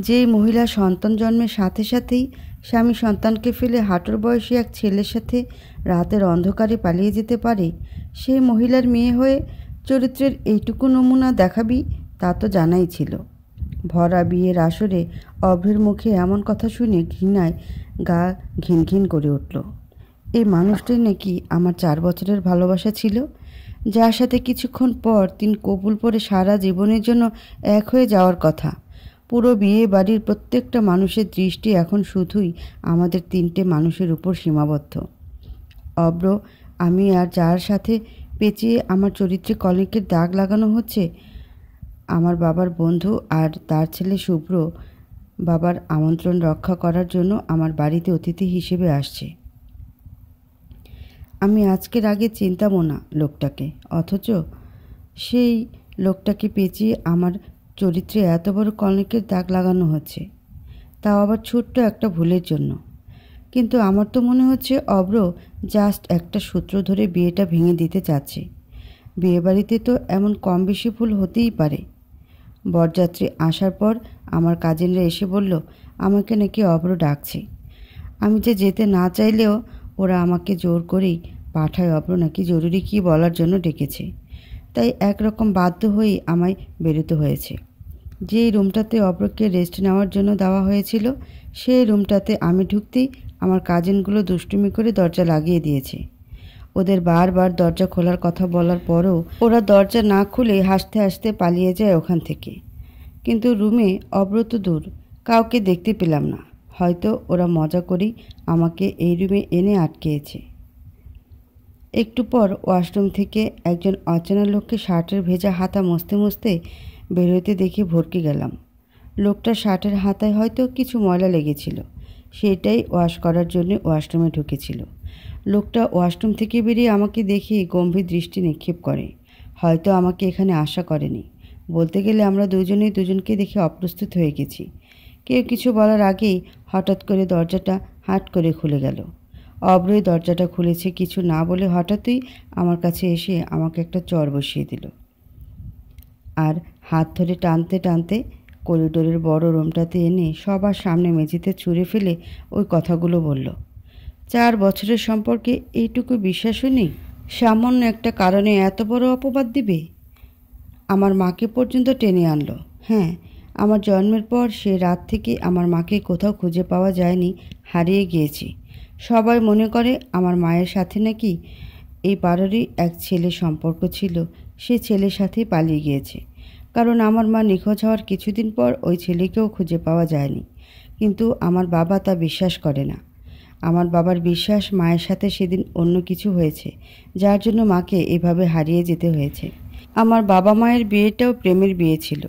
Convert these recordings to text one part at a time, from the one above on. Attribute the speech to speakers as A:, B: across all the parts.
A: যেই মহিলা সন্তান জন্মের সাথে সাথেই স্বামী সন্তানকে ফেলে হাঁটুর বয়সী এক ছেলের সাথে রাতের অন্ধকারে পালিয়ে যেতে পারে, সেই মহিলার মেয়ে হয়ে চরিত্রের এইটুকু নমুনা দেখাবি, তা তো জানাই ছিল। ভরা বিয়ের আসরে অভ্রের মুখে এমন কথা শুনে ঘৃণায় গা ঘিনঘিন করে উঠল। এই মানুষটাই নাকি আমার 4 বছরের ভালোবাসা ছিল, যার সাথে কিছুক্ষণ পর 3 কবুল পরে সারা জীবনের জন্য এক হয়ে যাওয়ার কথা। পুরো বিয়ে বাড়ির প্রত্যেকটা মানুষের দৃষ্টি এখন শুধুই আমাদের 3টে মানুষের উপর সীমাবদ্ধ। অভ্র, আমি আর যার সাথে পেঁচিয়ে আমার চরিত্রে কলঙ্কের দাগ লাগানো হচ্ছে, আমার বাবার বন্ধু আর তার ছেলে শুভ্র বাবার আমন্ত্রণ রক্ষা করার জন্য আমার বাড়িতে অতিথি হিসেবে আসছে। আমি আজকের আগে চিনতামও না লোকটাকে, অথচ সেই লোকটাকে পেঁচিয়ে আমার চরিত্রে এত বড় কলঙ্কের দাগ লাগানো হচ্ছে, তাও আবার ছোট্ট একটা ভুলের জন্য। কিন্তু আমার তো মনে হচ্ছে অভ্র জাস্ট একটা সূত্র ধরে বিয়েটা ভেঙে দিতে চাচ্ছে। বিয়েবাড়িতে তো এমন কম বেশি ভুল হতেই পারে। বরযাত্রী আসার পর আমার কাজিনরা এসে বলল আমাকে নাকি অভ্র ডাকছে। আমি যে যেতে না চাইলেও ওরা আমাকে জোর করেই পাঠায় অভ্র নাকি জরুরি কী বলার জন্য ডেকেছে। তাই একরকম বাধ্য হয়েই আমায় বেরোতে হয়েছে। যেই রুমটাতে অভ্রকে রেস্ট নেওয়ার জন্য দেওয়া হয়েছিল, সেই রুমটাতে আমি ঢুকতেই আমার কাজিনগুলো দুষ্টুমি করে দরজা লাগিয়ে দিয়েছে। ওদের বারবার দরজা খোলার কথা বলার পরও ওরা দরজা না খুলে হাসতে হাসতে পালিয়ে যায় ওখান থেকে। কিন্তু রুমে অভ্র তো দূর, কাউকে দেখতে পেলাম না। হয়তো ওরা মজা করেই আমাকে এই রুমে এনে আটকেছে। একটু পর ওয়াশরুম থেকে একজন অচেনা লোককে শার্টের ভেজা হাতা মুছতে মুছতে বেরোতে দেখে ভরকে গেলাম। লোকটার শার্টের হাতায় হয়তো কিছু ময়লা লেগেছিল, সেটাই ওয়াশ করার জন্য ওয়াশরুমে ঢুকেছিল। লোকটা ওয়াশরুম থেকে বেরিয়ে আমাকে দেখে গম্ভীর দৃষ্টি নিক্ষেপ করে। হয়তো আমাকে এখানে আশা করেনি। বলতে গেলে আমরা দুজনেই দুজনকে দেখে অপ্রস্তুত হয়ে গেছি। কেউ কিছু বলার আগেই হঠাৎ করে দরজাটা হাট করে খুলে গেল। অভ্রই দরজাটা খুলেছে কিছু না বলে হঠাৎই আমার কাছে এসে আমাকে একটা চড় বসিয়ে দিল আর হাত ধরে টানতে টানতে করিডোরের বড় রুমটাতে এনে সবার সামনে মেঝেতে ছুঁড়ে ফেলে ওই কথাগুলো বলল। 4 বছরের সম্পর্কে এইটুকু বিশ্বাসও নেই? সামান্য একটা কারণে এত বড় অপবাদ দিবে? আমার মাকে পর্যন্ত টেনে আনলো। হ্যাঁ, আমার জন্মের পর সে রাত থেকে আমার মাকে কোথাও খুঁজে পাওয়া যায়নি, হারিয়ে গিয়েছি। সবাই মনে করে আমার মায়ের সাথে নাকি এই পাড়ারই এক ছেলে সম্পর্ক ছিল, সে ছেলের সাথেই পালিয়ে গিয়েছে। কারণ আমার মা নিখোঁজ হওয়ার কিছুদিন পর ওই ছেলেকেও খুঁজে পাওয়া যায়নি। কিন্তু আমার বাবা তা বিশ্বাস করে না। আমার বাবার বিশ্বাস মায়ের সাথে সেদিন অন্য কিছু হয়েছে, যার জন্য মাকে এভাবে হারিয়ে যেতে হয়েছে। আমার বাবা মায়ের বিয়েটাও প্রেমের বিয়ে ছিল।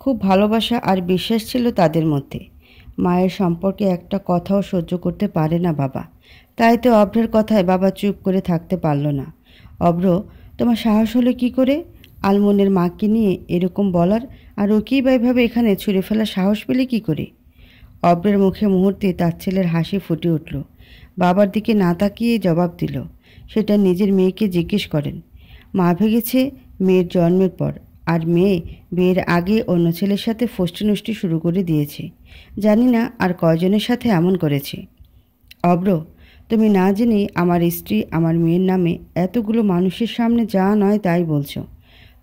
A: খুব ভালোবাসা আর বিশ্বাস ছিল তাদের মধ্যে। মায়ের সম্পর্কে একটা কথাও সহ্য করতে পারে না বাবা। তাই তো অভ্রের কথায় বাবা চুপ করে থাকতে পারল না। অভ্র, তোমার সাহস হলো কী করে আলমনের মাকে নিয়ে এরকম বলার? আর ওকেই বা এভাবে এখানে ছুঁড়ে ফেলার সাহস পেলে কী করে? অভ্রের মুখে মুহূর্তে তার ছেলের হাসি ফুটে উঠল। বাবার দিকে না তাকিয়ে জবাব দিল, সেটা নিজের মেয়েকে জিজ্ঞেস করেন। মা ভেগেছে মেয়ের জন্মের পর, আর মেয়ে বিয়ের আগে অন্য ছেলের সাথে ফষ্টি শুরু করে দিয়েছে। জানি না আর কয়জনের সাথে এমন করেছে। অভ্র, তুমি না জেনে আমার স্ত্রী আমার মেয়ের নামে এতগুলো মানুষের সামনে যা নয় তাই বলছো।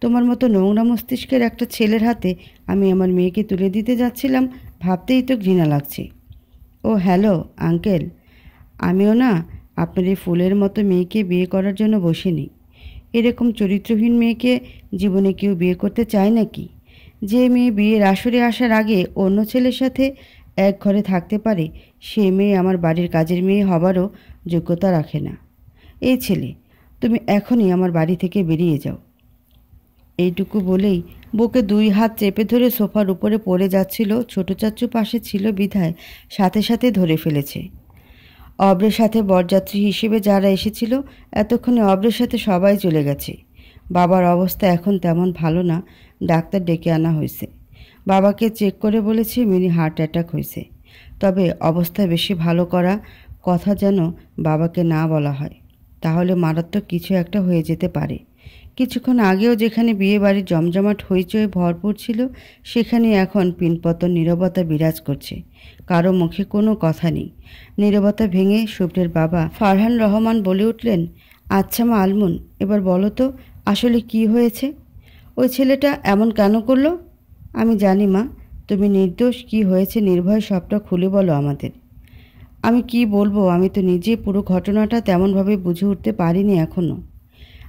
A: তোমার মতো নোংরা মস্তিষ্কের একটা ছেলের হাতে আমি আমার মেয়েকে তুলে দিতে যাচ্ছিলাম, ভাবতেই তো ঘৃণা লাগছে। ও হ্যালো আঙ্কেল, আমিও না আপনার এই ফুলের মতো মেয়েকে বিয়ে করার জন্য বসিনি। এরকম চরিত্রহীন মেয়েকে জীবনে কেউ বিয়ে করতে চায় নাকি? যে মেয়ে বিয়ের আসরে আসার আগে অন্য ছেলের সাথে এক ঘরে থাকতে পারে, সে মেয়ে আমার বাড়ির কাজের মেয়ে হবারও যোগ্যতা রাখে না। এই ছেলে, তুমি এখনই আমার বাড়ি থেকে বেরিয়ে যাও। এইটুকু বলেই বুকে 2 হাত চেপে ধরে সোফার উপরে পড়ে যাচ্ছিল ছোট চাচ্চু পাশে ছিল বিধায় সাথে সাথে ধরে ফেলেছে। অভ্রের সাথে বরযাত্রী হিসেবে যারা এসেছিল, এতক্ষণে অভ্রের সাথে সবাই চলে গেছে। বাবার অবস্থা এখন তেমন ভালো না, ডাক্তার ডেকে আনা হয়েছে। বাবাকে চেক করে বলেছে মিনি হার্ট অ্যাটাক হয়েছে। তবে অবস্থা বেশি ভালো করা কথা যেন বাবাকে না বলা হয়, তাহলে মারাত্মক কিছু একটা হয়ে যেতে পারে। কিছুক্ষণ আগেও যেখানে বিয়ে বাড়ির জমজমাট হইচই ভরপুর ছিল, সেখানে এখন পিনপতন নীরবতা বিরাজ করছে। কারো মুখে কোনো কথা নেই। নীরবতা ভেঙে শুভ্রের বাবা ফারহান রহমান বলে উঠলেন, আচ্ছা মা আলমুন, এবার বলো তো আসলে কি হয়েছে? ওই ছেলেটা এমন কেন করলো? আমি জানি মা, তুমি নির্দোষ। কি হয়েছে নির্ভয় সবটা খুলে বলো আমাদের। আমি কি বলবো, আমি তো নিজে পুরো ঘটনাটা তেমনভাবে বুঝে উঠতে পারিনি এখনও।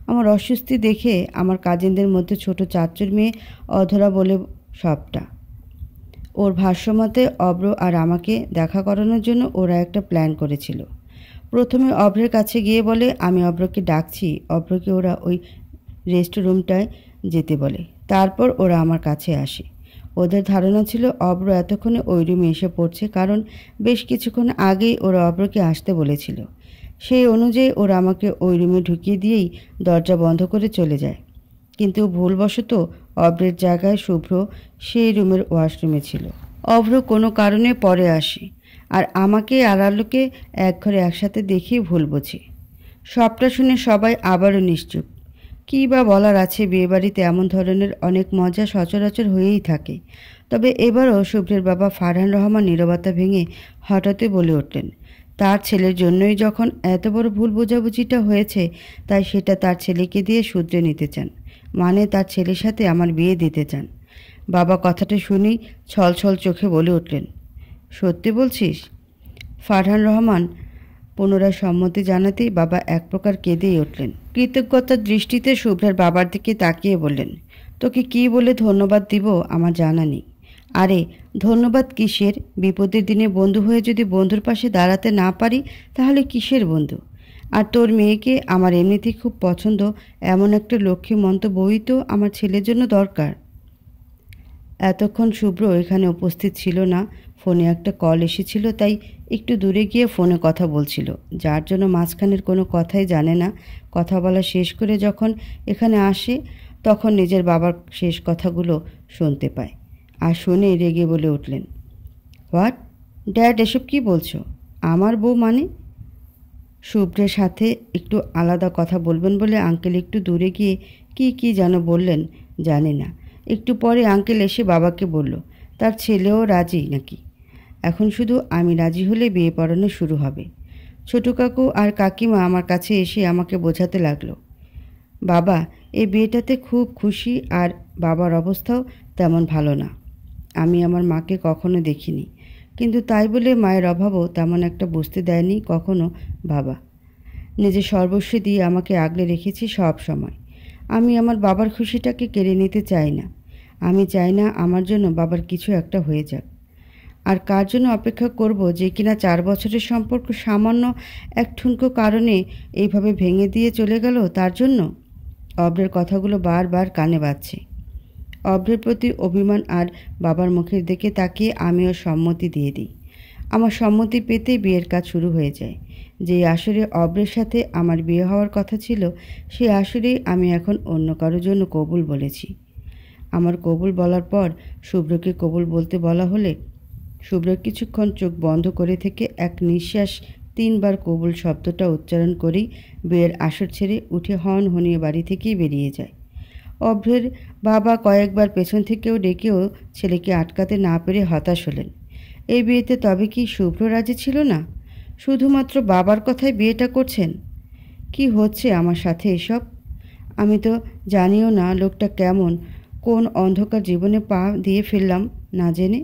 A: আমার অস্বস্তি দেখে আমার কাজিনদের মধ্যে ছোট চাচুর মেয়ে অধরা বলে সবটা। ওর ভাষ্যমতে অব্র আর আমাকে দেখা করানোর জন্য ওরা একটা প্ল্যান করেছিল। প্রথমে অব্রের কাছে গিয়ে বলে আমি অব্রকে ডাকছি, অব্রকে ওরা ওই রেস্টরুমটায় যেতে বলে। তারপর ওরা আমার কাছে আসে। ওদের ধারণা ছিল অব্র এতক্ষণে ওই রুমে এসে পড়ছে, কারণ বেশ কিছুক্ষণ আগেই ওরা অব্রকে আসতে বলেছিল। সেই অনুযায়ী ওরা আমাকে ওই রুমে ঢুকিয়ে দিয়েই দরজা বন্ধ করে চলে যায়। কিন্তু ভুলবশত অব্রের জায়গায় শুভ্র সেই রুমের ওয়াশরুমে ছিল। অব্র কোনো কারণে পরে আসে আর আমাকে আর আলোকে এক ঘরে একসাথে দেখেই ভুল বোঝে। সবটা শুনে সবাই আবারও নিশ্চুপ। কী বা বলার আছে, বিয়েবাড়িতে এমন ধরনের অনেক মজা সচরাচর হয়েই থাকে। তবে এবারও শুভ্রের বাবা ফারহান রহমান নীরবতা ভেঙে হঠাৎই বলে উঠলেন, তার ছেলের জন্যই যখন এত বড় ভুল বোঝাবুঝিটা হয়েছে, তাই সেটা তার ছেলেকে দিয়ে শুধরে নিতে চান। মানে তার ছেলের সাথে আমার বিয়ে দিতে চান। বাবা কথাটা শুনেই ছলছল চোখে বলে উঠলেন, সত্যি বলছিস? ফারহান রহমান পুনরায় সম্মতি জানাতেই বাবা এক প্রকার কেঁদেই উঠলেন। কৃতজ্ঞতার দৃষ্টিতে শুভ্রার বাবার দিকে তাকিয়ে বললেন, তোকে কি বলে ধন্যবাদ দিব আমার জানা নেই। আরে ধন্যবাদ কিসের? বিপদের দিনে বন্ধু হয়ে যদি বন্ধুর পাশে দাঁড়াতে না পারি, তাহলে কিসের বন্ধু? আর তোর মেয়েকে আমার এমনিতেই খুব পছন্দ, এমন একটা লক্ষ্মী মন্ত বই তো আমার ছেলের জন্য দরকার। এতক্ষণ শুভ্র এখানে উপস্থিত ছিল না। ফোনে একটা কল এসেছিল, তাই একটু দূরে গিয়ে ফোনে কথা বলছিল, যার জন্য মাঝখানের কোনো কথাই জানে না। কথা বলা শেষ করে যখন এখানে আসে, তখন নিজের বাবার শেষ কথাগুলো শুনতে পায় আর শুনে রেগে বলে উঠলেন, হোয়াট ড্যাড, এসব কি বলছো? আমার বউ মানে? শুভ্রের সাথে একটু আলাদা কথা বলবেন বলে আঙ্কেল একটু দূরে গিয়ে কি যেন বললেন, জানি না। একটু পরে আঙ্কেল এসে বাবাকে বলল, তার ছেলেও রাজি নাকি। এখন শুধু আমি রাজি হলে বিয়ে পড়ানো শুরু হবে। ছোটো কাকু আর কাকিমা আমার কাছে এসে আমাকে বোঝাতে লাগলো, বাবা এই বিয়েটাতে খুব খুশি, আর বাবার অবস্থাও তেমন ভালো না। আমি আমার মাকে কখনো দেখিনি, কিন্তু তাই বলে মায়ের অভাবও তেমন একটা বুঝতে দেয়নি কখনো বাবা। নিজের সর্বস্ব দিয়ে আমাকে আগলে রেখেছি সব সময়। আমি আমার বাবার খুশিটাকে কেড়ে নিতে চাই না। আমি চাই না আমার জন্য বাবার কিছু একটা হয়ে যাক। আর কার জন্য অপেক্ষা করব, যে কিনা 4 বছরের সম্পর্ক সামান্য এক ঠুনকো কারণে এইভাবে ভেঙে দিয়ে চলে গেল তার জন্য? অব্রের কথাগুলো বারবার কানে বাজছে। অব্রের প্রতি অভিমান আর বাবার মুখের দিকে তাকিয়ে আমিও সম্মতি দিয়ে দিই। আমার সম্মতি পেতেই বিয়ের কাজ শুরু হয়ে যায়। যে আসরে অব্রের সাথে আমার বিয়ে হওয়ার কথা ছিল, সেই আসরেই আমি এখন অন্য কারোর জন্য কবুল বলেছি। আমার কবুল বলার পর শুভ্রকে কবুল বলতে বলা হলে শুভ্র কিছুক্ষণ চোখ বন্ধ করে থেকে এক নিঃশ্বাস 3 বার কবুল শব্দটা উচ্চারণ করেই বিয়ের আসর ছেড়ে উঠে হনিয়ে বাড়ি থেকেই বেরিয়ে যায়। অভ্রের বাবা কয়েকবার পেছন থেকেও ডেকেও ছেলেকে আটকাতে না পেরে হতাশ হলেন। এই বিয়েতে তবে কি শুভ্র রাজি ছিল না? শুধুমাত্র বাবার কথায় বিয়েটা করছেন? কি হচ্ছে আমার সাথে এসব? আমি তো জানিও না লোকটা কেমন, কোন অন্ধকার জীবনে পা দিয়ে ফেললাম না জেনে।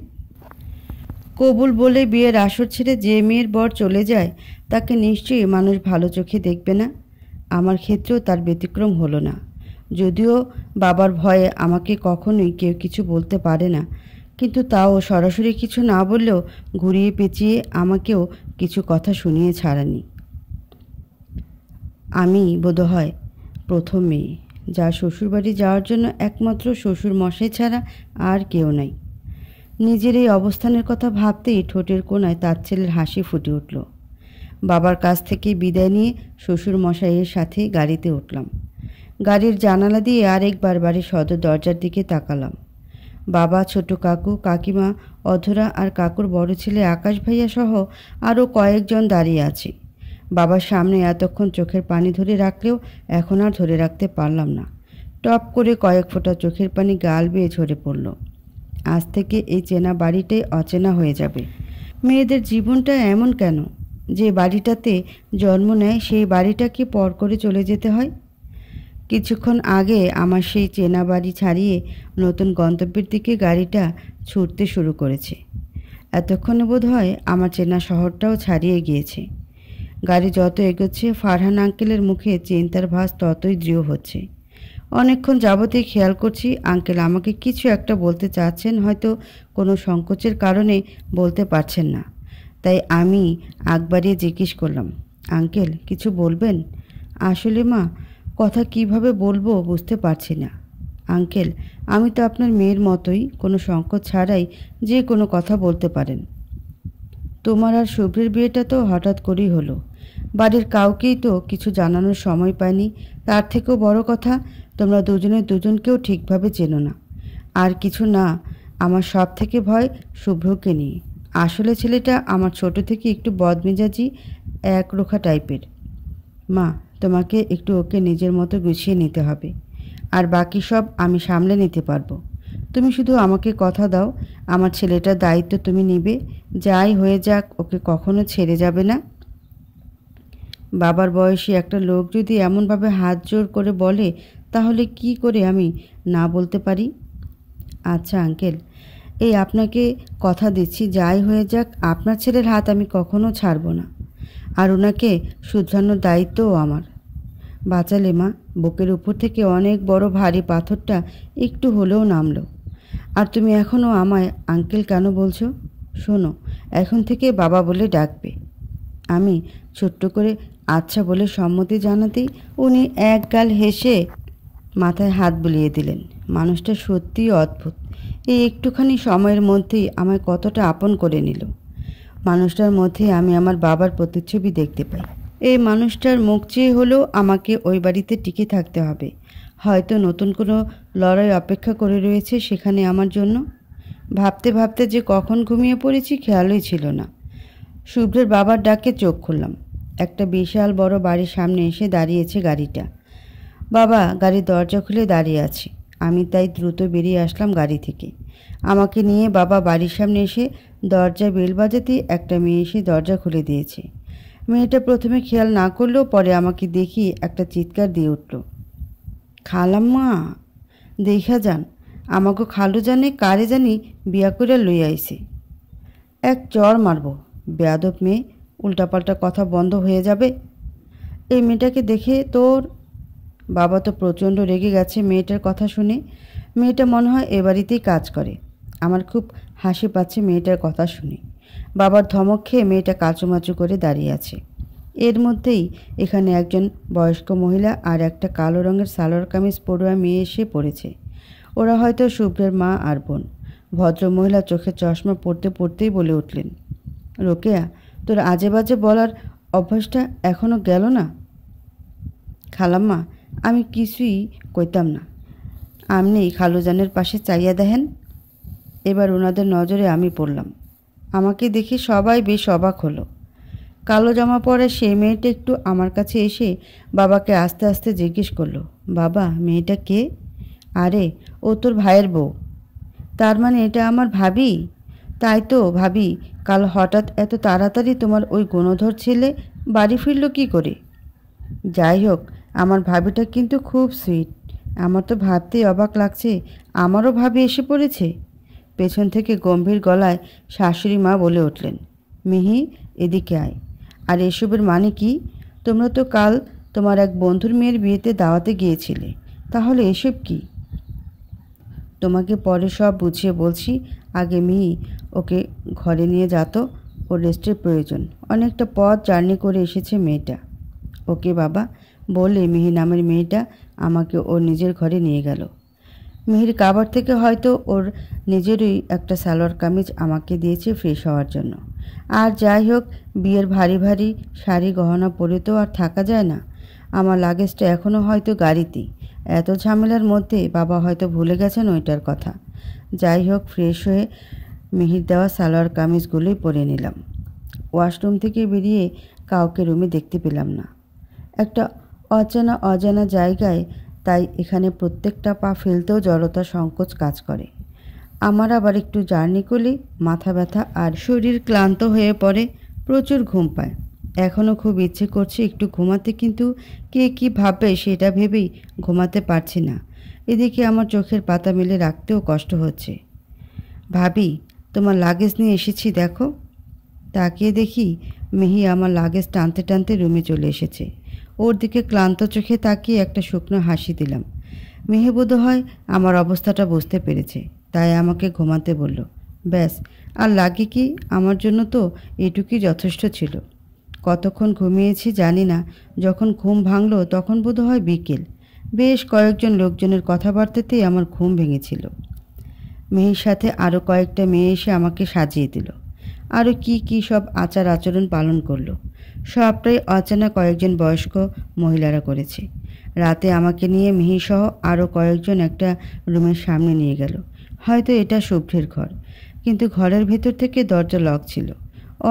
A: কবুল বলে বিয়ের আসর ছেড়ে যে মেয়ের বর চলে যায়, তাকে নিশ্চয়ই মানুষ ভালো চোখে দেখবে না। আমার ক্ষেত্রেও তার ব্যতিক্রম হলো না। যদিও বাবার ভয়ে আমাকে কখনোই কেউ কিছু বলতে পারে না, কিন্তু তাও সরাসরি কিছু না বললেও ঘুরিয়ে পেঁচিয়ে আমাকেও কিছু কথা শুনিয়ে ছাড়ানি। আমি বোধহয় প্রথম মেয়ে, যা শ্বশুরবাড়ি যাওয়ার জন্য একমাত্র শ্বশুর মশাই ছাড়া আর কেউ নাই। নিজের এই অবস্থানের কথা ভাবতেই ঠোঁটের কোণায় তার ছেলের হাসি ফুটে উঠল। বাবার কাছ থেকে বিদায় নিয়ে শ্বশুর মশাইয়ের সাথে গাড়িতে উঠলাম। গাড়ির জানালা দিয়ে আরেকবার বাড়ির সদর দরজার দিকে তাকালাম। বাবা, ছোট কাকু, কাকিমা, অধরা আর কাকুর বড় ছেলে আকাশ ভাইয়া সহ আরও কয়েকজন দাঁড়িয়ে আছে। বাবার সামনে এতক্ষণ চোখের পানি ধরে রাখলেও এখন আর ধরে রাখতে পারলাম না। টপ করে কয়েক ফোঁটা চোখের পানি গাল বেয়ে ঝরে পড়ল। আজ থেকে এই চেনা বাড়িটাই অচেনা হয়ে যাবে। মেয়েদের জীবনটা এমন কেন যে বাড়িটাতে জন্ম নেয় সেই বাড়িটাকে পর করে চলে যেতে হয়? কিছুক্ষণ আগে আমার সেই চেনা বাড়ি ছাড়িয়ে নতুন গন্তব্যের দিকে গাড়িটা ছুটতে শুরু করেছে। এতক্ষণে বোধ হয় আমার চেনা শহরটাও ছাড়িয়ে গিয়েছে। গাড়ি যত এগোচ্ছে ফারহান আঙ্কেলের মুখে চিন্তার ভাস ততই দৃঢ় হচ্ছে। অনেকক্ষণ যাবতীয় খেয়াল করছি আঙ্কেল আমাকে কিছু একটা বলতে চাচ্ছেন, হয়তো কোনো সংকোচের কারণে বলতে পারছেন না। তাই আমি আগ বাড়িয়ে জিজ্ঞেস করলাম, আঙ্কেল কিছু বলবেন? আসলে মা, কথা কিভাবে বলবো বুঝতে পারছি না। আঙ্কেল, আমি তো আপনার মেয়ের মতোই, কোনো সংকোচ ছাড়াই যে কোনো কথা বলতে পারেন। তোমার আর শুভ্রের বিয়েটা তো হঠাৎ করেই হলো। বাড়ির কাউকেই তো কিছু জানানোর সময় পাইনি। তার থেকেও বড় কথা, তোমরা দুজনে দুজনকেও ঠিকভাবে চেনো না। আর কিছু না, আমার সব থেকে ভয় শুভ্রকে নিয়ে। আসলে ছেলেটা আমার ছোট থেকে একটু বদমেজাজি, একরোখা টাইপের। মা, তোমাকে একটু ওকে নিজের মতো গুছিয়ে নিতে হবে, আর বাকি সব আমি সামলে নিতে পারবো। তুমি শুধু আমাকে কথা দাও, আমার ছেলেটার দায়িত্ব তুমি নিবে। যাই হয়ে যাক, ওকে কখনো ছেড়ে যাবে না। বাবার বয়সী একটা লোক যদি এমনভাবে হাত জোর করে বলে, তাহলে কি করে আমি না বলতে পারি? আচ্ছা আঙ্কেল, এই আপনাকে কথা দিচ্ছি, যাই হয়ে যাক আপনার ছেলের হাত আমি কখনো ছাড়ব না। আর ওনাকে শুধরানোর দায়িত্বও আমার। বাঁচালে মা, বুকের উপর থেকে অনেক বড় ভারী পাথরটা একটু হলেও নামলো। আর তুমি এখনও আমায় আঙ্কেল কেন বলছো? শোনো, এখন থেকে বাবা বলে ডাকবে। আমি ছোট্ট করে আচ্ছা বলে সম্মতি জানাতেই উনি এক গাল হেসে মাথায় হাত বুলিয়ে দিলেন। মানুষটা সত্যিই অদ্ভুত। এই একটুখানি সময়ের মধ্যেই আমায় কতটা আপন করে নিল। মানুষটার মধ্যে আমি আমার বাবার প্রতিচ্ছবি দেখতে পাই। এই মানুষটার মুখ চেয়ে হলেও আমাকে ওই বাড়িতে টিকে থাকতে হবে। হয়তো নতুন কোনো লড়াই অপেক্ষা করে রয়েছে সেখানে আমার জন্য। ভাবতে ভাবতে যে কখন ঘুমিয়ে পড়েছি খেয়ালই ছিল না। শুভ্রের বাবার ডাকে চোখ খুললাম। একটা বিশাল বড় বাড়ির সামনে এসে দাঁড়িয়েছে গাড়িটা। বাবা গাড়ির দরজা খুলে দাঁড়িয়ে আছে। আমি তাই দ্রুত বেরিয়ে আসলাম গাড়ি থেকে। আমাকে নিয়ে বাবা বাড়ির সামনে এসে দরজা বেল বাজাতেই একটা মেয়ে এসে দরজা খুলে দিয়েছে। মেয়েটা প্রথমে খেয়াল না করলেও পরে আমাকে দেখি একটা চিৎকার দিয়ে উঠল, খালাম্মা, দেখা যান, আমাকে খালু জানে কারে জানি বিয়া করে লই আইছে। এক চর মারব, বেয়াদব মেয়ে, উল্টাপাল্টা কথা বন্ধ হয়ে যাবে। এই মেয়েটাকে দেখে তোর বাবা তো প্রচণ্ড রেগে গেছে মেয়েটার কথা শুনে। মেয়েটা মনে হয় এ বাড়িতেই কাজ করে। আমার খুব হাসি পাচ্ছে মেয়েটার কথা শুনে। বাবার ধমক খেয়ে মেয়েটা কাচুমাচু করে দাঁড়িয়ে আছে। এর মধ্যেই এখানে একজন বয়স্ক মহিলা আর একটা কালো রঙের সালোয়ার কামিজ পড়ুয়া মেয়ে এসে পড়েছে। ওরা হয়তো শুভ্রের মা আর বোন। ভদ্রমহিলা চোখে চশমা পড়তে পড়তেই বলে উঠলেন, রোকেয়া, তোর আজে বাজে বলার অভ্যাসটা এখনও গেল না? খালাম্মা, আমি কিছুই কইতাম না, আমনি খালুজানের পাশে চাইয়া দেখেন। এবার ওনাদের নজরে আমি পড়লাম। আমাকে দেখে সবাই বেশ অবাক হলো। কালো জামা পরা সেই মেয়েটা একটু আমার কাছে এসে বাবাকে আস্তে আস্তে জিজ্ঞেস করলো, বাবা, মেয়েটা কে? আরে, ও তোর ভাইয়ের বউ। তার মানে এটা আমার ভাবি? তাই তো ভাবি, কাল হঠাৎ এত তাড়াতাড়ি তোমার ওই গুণধর ছেলে বাড়ি ফিরল কী করে? যাই হোক, আমার ভাবিটা কিন্তু খুব সুইট। আমার তো ভাবতেই অবাক লাগছে আমারও ভাবি এসে পড়েছে। পেছন থেকে গম্ভীর গলায় শাশুড়ি মা বলে উঠলেন, মিহি, এদিকে আয়। আর এসবের মানে কি? তোমরা তো কাল তোমার এক বন্ধুর মেয়ের বিয়েতে দাওয়াতে গিয়েছিলে, তাহলে এসব কি? তোমাকে পরে সব বুঝিয়ে বলছি, আগে মিহি ওকে ঘরে নিয়ে যেত, ওর রেস্টের প্রয়োজন। অনেকটা পথ জার্নি করে এসেছে মেয়েটা। ওকে বাবা, বলে মিহি নামের মেয়েটা আমাকে ওর নিজের ঘরে নিয়ে গেল। মিহির কাবার থেকে হয়তো ওর নিজেরই একটা সালোয়ার কামিজ আমাকে দিয়েছে ফ্রেশ হওয়ার জন্য। আর যাই হোক, বিয়ের ভারী ভারী শাড়ি গহনা পরে তো আর থাকা যায় না। আমার লাগেজটা এখনও হয়তো গাড়িতেই। এত ঝামেলার মধ্যে বাবা হয়তো ভুলে গেছেন ওইটার কথা। যাই হোক, ফ্রেশ হয়ে মিহির দেওয়া সালোয়ার কামিজগুলোই পরে নিলাম। ওয়াশরুম থেকে বেরিয়ে কাউকে রুমে দেখতে পেলাম না। একটা অজানা জায়গায় তাই এখানে প্রত্যেকটা পা ফেলতেও জড়তা সংকোচ কাজ করে। আমার আবার একটু জার্নি করলে মাথা ব্যথা আর শরীর ক্লান্ত হয়ে পড়ে, প্রচুর ঘুম পায়। এখনও খুব ইচ্ছে করছে একটু ঘুমাতে, কিন্তু কে কী ভাববে সেটা ভেবেই ঘুমাতে পারছি না। এদিকে আমার চোখের পাতা মেলে রাখতেও কষ্ট হচ্ছে। ভাবি, তোমার লাগেজ নিয়ে এসেছি দেখো। তাকিয়ে দেখি মিহি আমার লাগেজ টানতে টানতে রুমে চলে এসেছে। ওর দিকে ক্লান্ত চোখে তাকিয়ে একটা শুকনো হাসি দিলাম। মিহি বোধ হয় আমার অবস্থাটা বুঝতে পেরেছে, তাই আমাকে ঘুমাতে বলল। ব্যাস, আর লাগে কি, আমার জন্য তো এটুকুই যথেষ্ট ছিল। কতক্ষণ ঘুমিয়েছি জানি না। যখন ঘুম ভাঙল তখন বোধ হয় বিকেল। বেশ কয়েকজন লোকজনের কথাবার্তাতেই আমার ঘুম ভেঙেছিল। মেয়ের সাথে আরও কয়েকটা মেয়ে এসে আমাকে সাজিয়ে দিল। আরও কি কি সব আচার আচরণ পালন করলো। সবটাই অচেনা কয়েকজন বয়স্ক মহিলারা করেছে। রাতে আমাকে নিয়ে মিহিসহ আরও কয়েকজন একটা রুমের সামনে নিয়ে গেল। হয়তো এটা শুভ্রের ঘর, কিন্তু ঘরের ভেতর থেকে দরজা লক ছিল।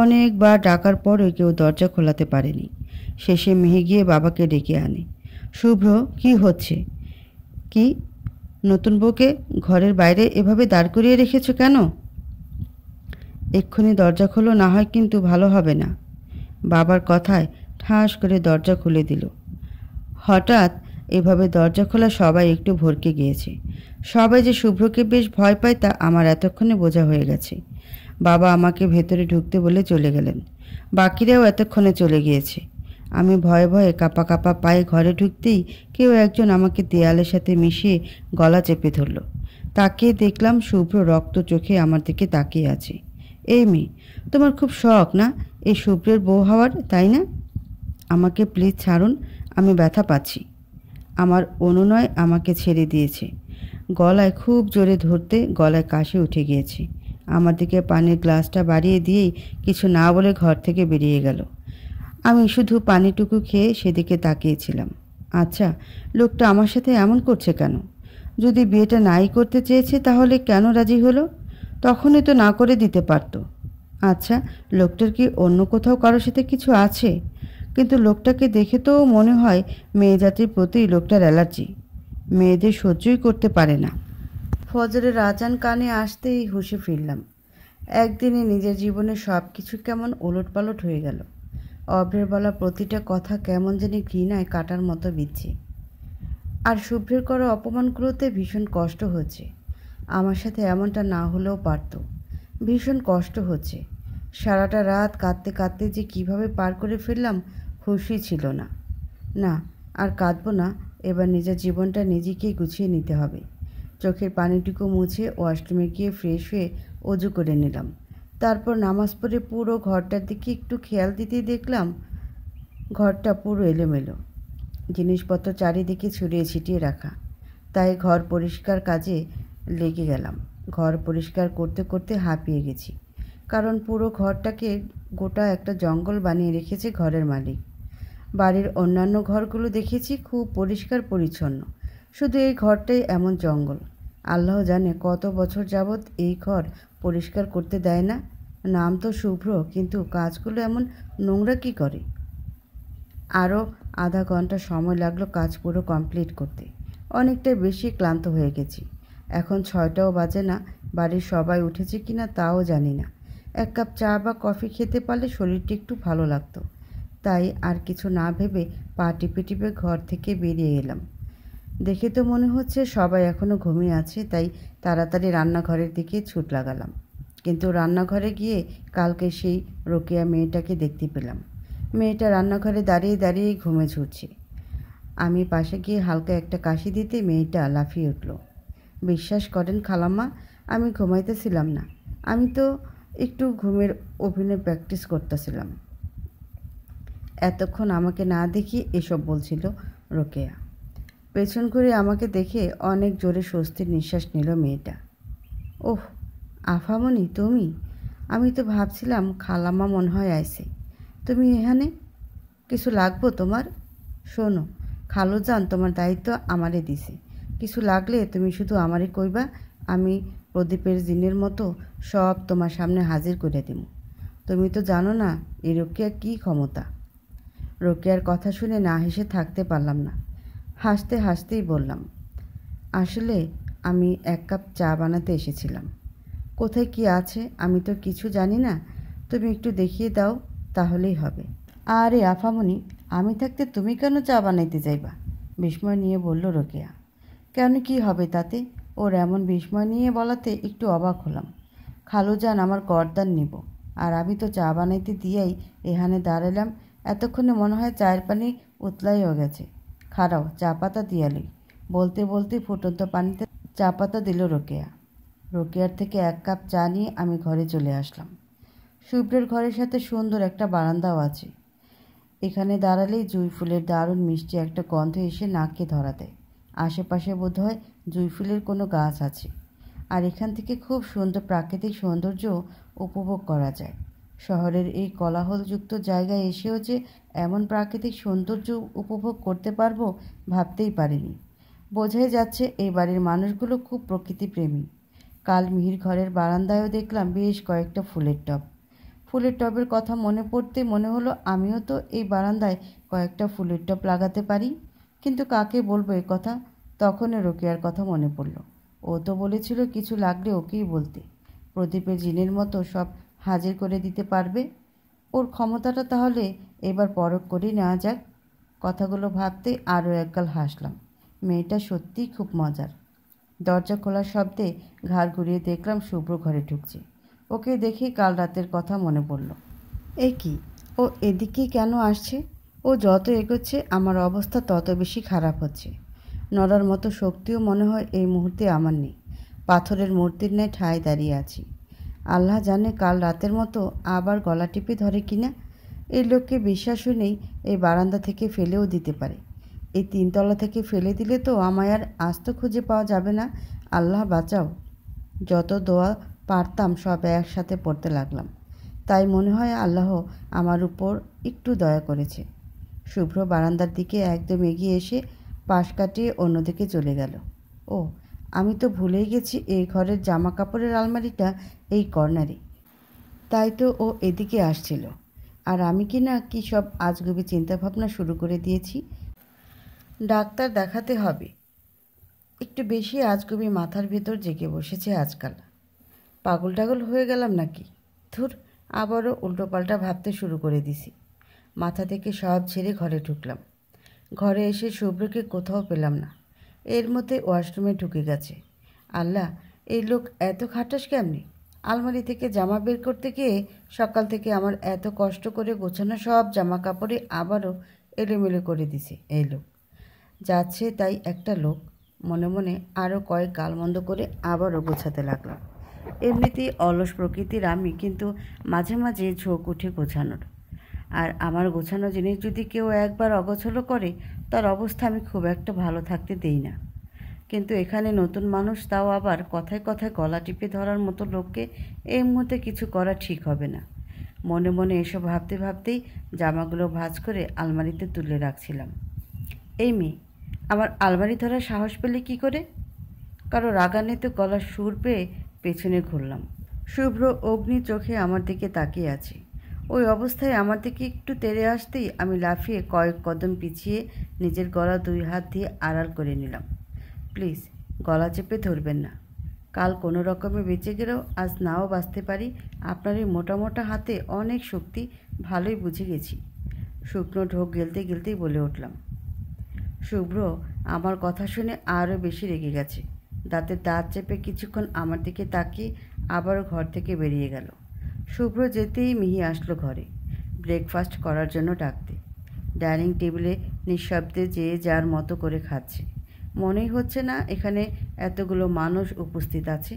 A: অনেকবার ডাকার পরও কেউ দরজা খোলাতে পারেনি। শেষে মিহি গিয়ে বাবাকে ডেকে আনে। শুভ্র, কি হচ্ছে? কি, নতুন বউকে ঘরের বাইরে এভাবে দাঁড় করিয়ে রেখেছো কেন? এক্ষুনি দরজা খোলো, না হয় কিন্তু ভালো হবে না। বাবার কথায় ঠাস করে দরজা খুলে দিল। হঠাৎ এভাবে দরজা খোলা সবাই একটু ভরকে গিয়েছে। সবাই যে শুভ্রকে বেশ ভয় পায় তা আমার এতক্ষণে বোঝা হয়ে গেছে। বাবা আমাকে ভেতরে ঢুকতে বলে চলে গেলেন। বাকিরাও এতক্ষণে চলে গিয়েছে। আমি ভয়ে ভয়ে কাঁপা কাঁপা পায়ে ঘরে ঢুকতেই কেউ একজন আমাকে দেয়ালের সাথে মিশিয়ে গলা চেপে ধরল। তাকিয়ে দেখলাম শুভ্র রক্ত চোখে আমার দিকে তাকিয়ে আছে। এই মেয়ে, তোমার খুব শখ না এই শুভ্রের বউ হওয়ার, তাই না? আমাকে প্লিজ ছাড়ুন, আমি ব্যথা পাচ্ছি। আমার অনুনয় আমাকে ছেড়ে দিয়েছে। গলায় খুব জোরে ধরতে গলায় কাশি উঠে গিয়েছে। আমার দিকে পানির গ্লাসটা বাড়িয়ে দিয়েই কিছু না বলে ঘর থেকে বেরিয়ে গেল। আমি শুধু পানিটুকু খেয়ে সেদিকে তাকিয়েছিলাম। আচ্ছা, লোকটা আমার সাথে এমন করছে কেন? যদি বিয়েটা নাই করতে চেয়েছে তাহলে কেন রাজি হলো? তখনই তো না করে দিতে পারত। আচ্ছা, লোকটার কি অন্য কোথাও কারোর সাথে কিছু আছে? কিন্তু লোকটাকে দেখে তো মনে হয় মেয়ে জাতির প্রতি লোকটার অ্যালার্জি। মেয়েদের সহ্যই করতে পারে না। ফজরের আজান কানে আসতেই হুঁশে ফিরলাম। একদিনে নিজের জীবনের সব কিছু কেমন ওলটপালট হয়ে গেল। অভ্রের বলা প্রতিটা কথা কেমন জানি ঘৃণায় কাটার মতো বিচ্ছে। আর শুভ্রের করা অপমানগুলোতে ভীষণ কষ্ট হচ্ছে। আমার সাথে এমনটা না হলেও পারত। ভীষণ কষ্ট হচ্ছে। সারাটা রাত কাঁদতে কাঁদতে যে কিভাবে পার করে ফেললাম হুঁশই ছিল না। না, আর কাঁদবো না। এবার নিজের জীবনটা নিজেকেই গুছিয়ে নিতে হবে। চোখের পানিটুকু মুছে ওয়াশরুমে গিয়ে ফ্রেশ হয়ে অজু করে নিলাম। তারপর নামাজ পড়ে পুরো ঘরটার দিকে একটু খেয়াল দিতেই দেখলাম ঘরটা পুরো এলোমেলো, জিনিসপত্র চারিদিকে ছড়িয়ে ছিটিয়ে রাখা। তাই ঘর পরিষ্কার কাজে লেগে গেলাম। ঘর পরিষ্কার করতে করতে হাঁপিয়ে গেছি, কারণ পুরো ঘরটাকে গোটা একটা জঙ্গল বানিয়ে রেখেছে ঘরের মালিক। বাড়ির অন্যান্য ঘরগুলো দেখেছি খুব পরিষ্কার পরিচ্ছন্ন, শুধু এই ঘরটাই এমন জঙ্গল। আল্লাহ জানে কত বছর যাবৎ এই ঘর পরিষ্কার করতে দেয় না। নাম তো শুভ্র, কিন্তু কাজগুলো এমন নোংরা কী করে? আরও আধা ঘন্টা সময় লাগলো কাজ পুরো কমপ্লিট করতে। অনেকটাই বেশি ক্লান্ত হয়ে গেছি। এখন 6টাও বাজে না। বাড়ির সবাই উঠেছে কিনা তাও জানি না। এক কাপ চা বা কফি খেতে পারলে শরীরটা একটু ভালো লাগতো। তাই আর কিছু না ভেবে পা টিপে টিপে ঘর থেকে বেরিয়ে এলাম। দেখে তো মনে হচ্ছে সবাই এখনও ঘুমিয়ে আছে, তাই তাড়াতাড়ি রান্নাঘরের দিকে ছুট লাগালাম। কিন্তু রান্নাঘরে গিয়ে কালকে সেই রোকেয়া মেয়েটাকে দেখতে পেলাম। মেয়েটা রান্নাঘরে দাঁড়িয়ে দাঁড়িয়েই ঘুমে ঝুরছে। আমি পাশে গিয়ে হালকা একটা কাশি দিতে মেয়েটা লাফিয়ে উঠল। বিশ্বাস করেন খালাম্মা, আমি ঘুমাইতেছিলাম না। আমি তো একটু ঘুমের অভিনয় প্র্যাকটিস করতেছিলাম। এতক্ষণ আমাকে না দেখিয়ে এসব বলছিল রোকেয়া। পেছন ঘুরে আমাকে দেখে অনেক জোরে স্বস্তির নিঃশ্বাস নিল মেয়েটা। ওহ আফামনি, তুমি? আমি তো ভাবছিলাম খালাম্মা মনে হয় আইছে। তুমি এখানে? কিছু লাগবো তোমার? শোনো খালুজান, তোমার দায়িত্ব আমারে দিছে। কিছু লাগলে তুমি শুধু আমারে কইবা, আমি প্রদীপের জিনের মতো সব তোমার সামনে হাজির করে দেব। তুমি তো জানো না এই রোকেয়ার কী ক্ষমতা। রোকেয়ার কথা শুনে না হেসে থাকতে পারলাম না। হাসতে হাসতেই বললাম, আসলে আমি 1 কাপ চা বানাতে এসেছিলাম। কোথায় কি আছে আমি তো কিছু জানি না, তুমি একটু দেখিয়ে দাও তাহলেই হবে। আরে আফামনি, আমি থাকতে তুমি কেন চা বানাইতে যাইবা? বিস্ময় নিয়ে বলল রোকেয়া। কেন, কি হবে তাতে? ওর এমন বিস্ময় নিয়ে বলাতে একটু অবাক হলাম। খালুজান আমার গর্দান নিব, আর আমি তো চা বানাইতে দিয়েই এখানে দাঁড়ালাম। এতক্ষণে মনে হয় চায়ের পানি উতলাইও গেছে। খাড়াও, চা পাতা দিয়ালি। বলতে বলতে ফুটন্ত পানিতে চা পাতা দিল রোকেয়া। রোকেয়ার থেকে 1 কাপ চা নিয়ে আমি ঘরে চলে আসলাম। শুভ্রের ঘরের সাথে সুন্দর একটা বারান্দাও আছে। এখানে দাঁড়ালেই জুঁই ফুলের দারুণ মিষ্টি একটা গন্ধ এসে নাকে ধরা দেয়। আশেপাশে বোধহয় জুঁই ফুলের কোনো গাছ আছে, আর এখান থেকে খুব সুন্দর প্রাকৃতিক সৌন্দর্য উপভোগ করা যায়। শহরের এই কোলাহলযুক্ত জায়গায় এসেও যে এমন প্রাকৃতিক সৌন্দর্য উপভোগ করতে পারবো ভাবতেই পারিনি। বোঝাই যাচ্ছে এই বাড়ির মানুষগুলো খুব প্রকৃতিপ্রেমী। কাল মিহির ঘরের বারান্দায়ও দেখলাম বেশ কয়েকটা ফুলের টব। ফুলের টবের কথা মনে পড়তে মনে হলো আমিও তো এই বারান্দায় কয়েকটা ফুলের টব লাগাতে পারি, কিন্তু কাকে বলবো এ কথা? তখনই রোকেয়ার কথা মনে পড়ল। ও তো বলেছিল কিছু লাগলে ওকেই বলতে, প্রদীপের জিনের মতো সব হাজির করে দিতে পারবে। ওর ক্ষমতাটা তাহলে এবার পরখ করেই নেওয়া যাক। কথাগুলো ভাবতে আরও একগাল হাসলাম। মেয়েটা সত্যিই খুব মজার। দরজা খোলার শব্দে ঘাড় ঘুরিয়ে দেখলাম শুভ্র ঘরে ঢুকছে। ওকে দেখে কাল রাতের কথা মনে পড়ল। এ কি, ও এদিকেই কেন আসছে? ও যত এগোচ্ছে আমার অবস্থা তত বেশি খারাপ হচ্ছে। নড়ার মতো শক্তিও মনে হয় এই মুহূর্তে আমার নেই। পাথরের মূর্তির ন্যায় ঠায় দাঁড়িয়ে আছি। আল্লাহ জানে কাল রাতের মতো আবার গলা টিপে ধরে কিনা। এই লোককে বিশ্বাসও নেই, এই বারান্দা থেকে ফেলেও দিতে পারে। এই 3 তলা থেকে ফেলে দিলে তো আমায় আর আস্ত খুঁজে পাওয়া যাবে না। আল্লাহ বাঁচাও। যত দোয়া পারতাম সব একসাথে পড়তে লাগলাম। তাই মনে হয় আল্লাহ আমার উপর একটু দয়া করেছে। শুভ্র বারান্দার দিকে একদম এগিয়ে এসে পাশ কাটিয়ে অন্যদিকে চলে গেল। ও, আমি তো ভুলেই গেছি এই ঘরের জামা কাপড়ের আলমারিটা এই কর্নারে। তাই তো ও এদিকে আসছিল। আর আমি কি না কি সব আজগুবি চিন্তাভাবনা শুরু করে দিয়েছি। ডাক্তার দেখাতে হবে। একটু বেশি আজগুবি মাথার ভেতর জেগে বসেছে আজকাল। পাগল টাগল হয়ে গেলাম নাকি? ধুর, আবারও উল্টোপাল্টা ভাবতে শুরু করে দিছি। মাথা থেকে সব ছেড়ে ঘরে ঢুকলাম। ঘরে এসে শুভ্রকে কোথাও পেলাম না। এর মধ্যে ওয়াশরুমে ঢুকে গেছে। আল্লাহ, এই লোক এত খাটাস কেমনি? আলমারি থেকে জামা বের করতে গিয়ে সকাল থেকে আমার এত কষ্ট করে গোছানো সব জামা কাপড়ে আবারও এলোমেলো করে দিছে এই লোক। যাচ্ছে তাই একটা লোক। মনে মনে আরও কয়েক গালমন্দ করে আবারও গোছাতে লাগলাম। এমনিতেই অলস প্রকৃতির আমি, কিন্তু মাঝে মাঝে ঝোঁক উঠে গোছানোর। আর আমার গোছানো জিনিস যদি কেউ একবার অগোছালো করে, তার অবস্থা আমি খুব একটা ভালো থাকতে দেই না। কিন্তু এখানে নতুন মানুষ, তাও আবার কথায় কথায় গলা টিপে ধরার মতো লোককে এই মুহূর্তে কিছু করা ঠিক হবে না। মনে মনে এসব ভাবতে ভাবতেই জামাগুলো ভাঁজ করে আলমারিতে তুলে রাখছিলাম। এই মেয়ে আমার আলমারি ধরার সাহস পেলে কি করে? কারো রাগান্বিত গলার সুর পেয়ে পেছনে ঘুরলাম। শুভ্র অগ্নি চোখে আমার দিকে তাকিয়ে আছে। ওই অবস্থায় আমার দিকে একটু তেড়ে আসতেই আমি লাফিয়ে কয়েক কদম পিছিয়ে নিজের গলা 2 হাত দিয়ে আড়াল করে নিলাম। প্লিজ গলা চেপে ধরবেন না। কাল কোনো রকমে বেঁচে গেলেও আজ নাও বাঁচতে পারি। আপনার এই মোটা মোটা হাতে অনেক শক্তি, ভালোই বুঝে গেছি। শুকনো ঢোক গেলতে গেলতেই বলে উঠলাম। শুভ্র আমার কথা শুনে আরও বেশি রেগে গেছে। দাঁতে দাঁত চেপে কিছুক্ষণ আমার দিকে তাকিয়ে আবারও ঘর থেকে বেরিয়ে গেল। শুভ্র যেতেই মিহি আসলো ঘরে, ব্রেকফাস্ট করার জন্য ডাকতে। ডাইনিং টেবিলে নিঃশব্দে যে যার মতো করে খাচ্ছে। মনেই হচ্ছে না এখানে এতগুলো মানুষ উপস্থিত আছে।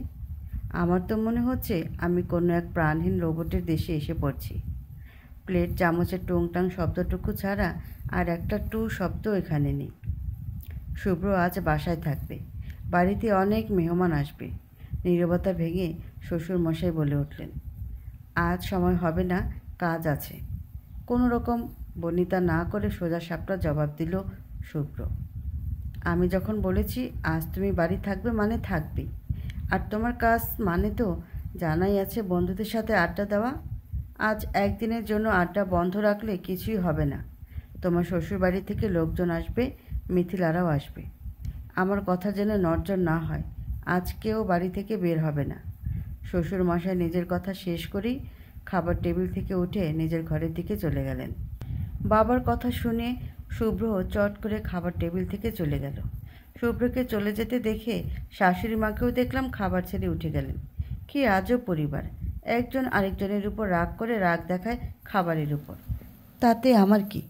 A: আমার তো মনে হচ্ছে আমি কোনো এক প্রাণহীন রোবটের দেশে এসে পড়ছি। প্লেট চামচের টুংটাং শব্দটুকু ছাড়া আর একটা টু শব্দ এখানে নেই। শুভ্র আজ বাসায় থাকবে। বাড়িতে অনেক মেহমান আসবে। নীরবতা ভেঙে শ্বশুর মশাই বলে উঠলেন, আজ সময় হবে না, কাজ আছে। কোনো রকম বনিতা না করে সোজা সাপটা জবাব দিল শুভ্র। আমি যখন বলেছি আজ তুমি বাড়ি থাকবে মানে থাকবেই। আর তোমার কাজ মানে তো জানাই আছে বন্ধুদের সাথে আড্ডা দেওয়া। আজ একদিনের জন্য আড্ডা বন্ধ রাখলে কিছুই হবে না। তোমার শ্বশুর বাড়ি থেকে লোকজন আসবে, মিথিলারাও আসবে। আমার কথা যেন নড়চড় না হয়, আজ কেউ বাড়ি থেকে বের হবে না। শ্বশুরমশাই নিজের কথা শেষ করেই খাবার টেবিল থেকে উঠে নিজের ঘরের দিকে চলে গেলেন। বাবার কথা শুনে শুভ্র চট করে খাবার টেবিল থেকে চলে গেল। শুভ্রকে চলে যেতে দেখে শাশুড়ি মাকেও দেখলাম খাবার ছেড়ে উঠে গেলেন। কি আজব পরিবার, একজন আরেকজনের উপর রাগ করে রাগ দেখায় খাবারের উপর। তাতে আমার কি?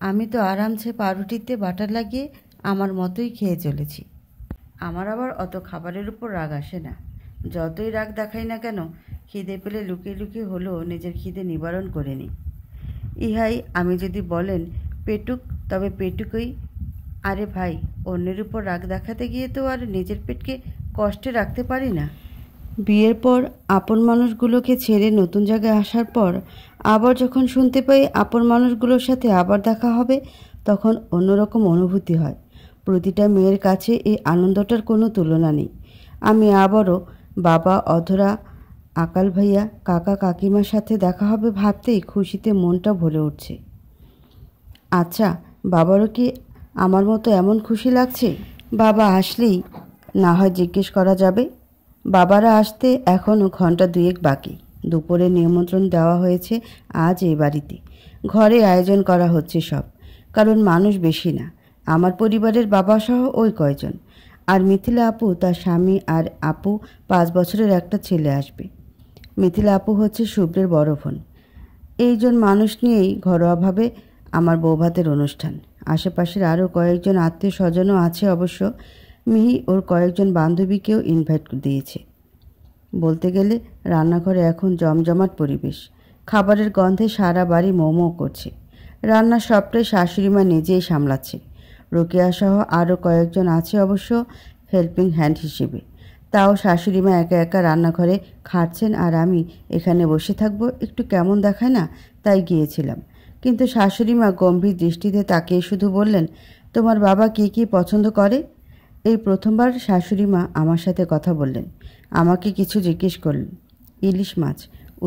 A: আমি তো আরামসে পাউরুটিতে বাটার লাগিয়ে আমার মতোই খেয়ে চলেছি। আমার আবার অত খাবারের উপর রাগ আসে না। যতই রাগ দেখাই না কেন, খিদে পেলে লুকিয়ে লুকিয়ে হলেও নিজের খিদে নিবারণ করে নিই। ইহাই আমি যদি বলেন পেটুক, তবে পেটুকই। আরে ভাই, অন্যের উপর রাগ দেখাতে গিয়ে তো আর নিজের পেটকে কষ্টে রাখতে পারি না। বিয়ের পর আপন মানুষগুলোকে ছেড়ে নতুন জায়গায় আসার পর আবার যখন শুনতে পাই আপন মানুষগুলোর সাথে আবার দেখা হবে, তখন অন্যরকম অনুভূতি হয়। প্রতিটা মেয়ের কাছে এই আনন্দটার কোনো তুলনা নেই। আমি আবারও বাবা, অধরা, আকাল ভাইয়া, কাকা কাকিমার সাথে দেখা হবে ভাবতেই খুশিতে মনটা ভরে উঠছে। আচ্ছা, বাবারও কি আমার মতো এমন খুশি লাগছে? বাবা আসলেই না হয় জিজ্ঞেস করা যাবে। বাবারা আসতে এখনও ঘন্টা দুয়েক বাকি। দুপুরে নিমন্ত্রণ দেওয়া হয়েছে আজ এই বাড়িতে। ঘরে আয়োজন করা হচ্ছে সব, কারণ মানুষ বেশি না। আমার পরিবারের বাবাসহ ওই কয়জন, আর মিথিলা আপু, তার স্বামী আর আপু, 5 বছরের একটা ছেলে আসবে। মিথিলা আপু হচ্ছে শুভ্রের বড় বোন। এইজন মানুষ নিয়েই ঘরোয়াভাবে আমার বৌভাতের অনুষ্ঠান। আশেপাশের আরও কয়েকজন আত্মীয় স্বজনও আছে অবশ্য। মিহি ওর কয়েকজন বান্ধবীকেও ইনভাইট দিয়েছে। বলতে গেলে রান্নাঘরে এখন জমজমাট পরিবেশ। খাবারের গন্ধে সারা বাড়ি মোমো করছে। রান্নার সবটাই শাশুড়িমা নিজেই সামলাচ্ছে। রোকেয়া সহ আরও কয়েকজন আছে অবশ্য হেল্পিং হ্যান্ড হিসেবে। তাও শাশুড়িমা একা একা রান্নাঘরে খাচ্ছেন আর আমি এখানে বসে থাকবো, একটু কেমন দেখায় না, তাই গিয়েছিলাম। কিন্তু শাশুড়িমা গম্ভীর দৃষ্টিতে তাকিয়ে শুধু বললেন, তোমার বাবা কী কী পছন্দ করে? এই প্রথমবার শাশুড়িমা আমার সাথে কথা বললেন। আমাকে কিছু জিজ্ঞেস করলেন। ইলিশ মাছ।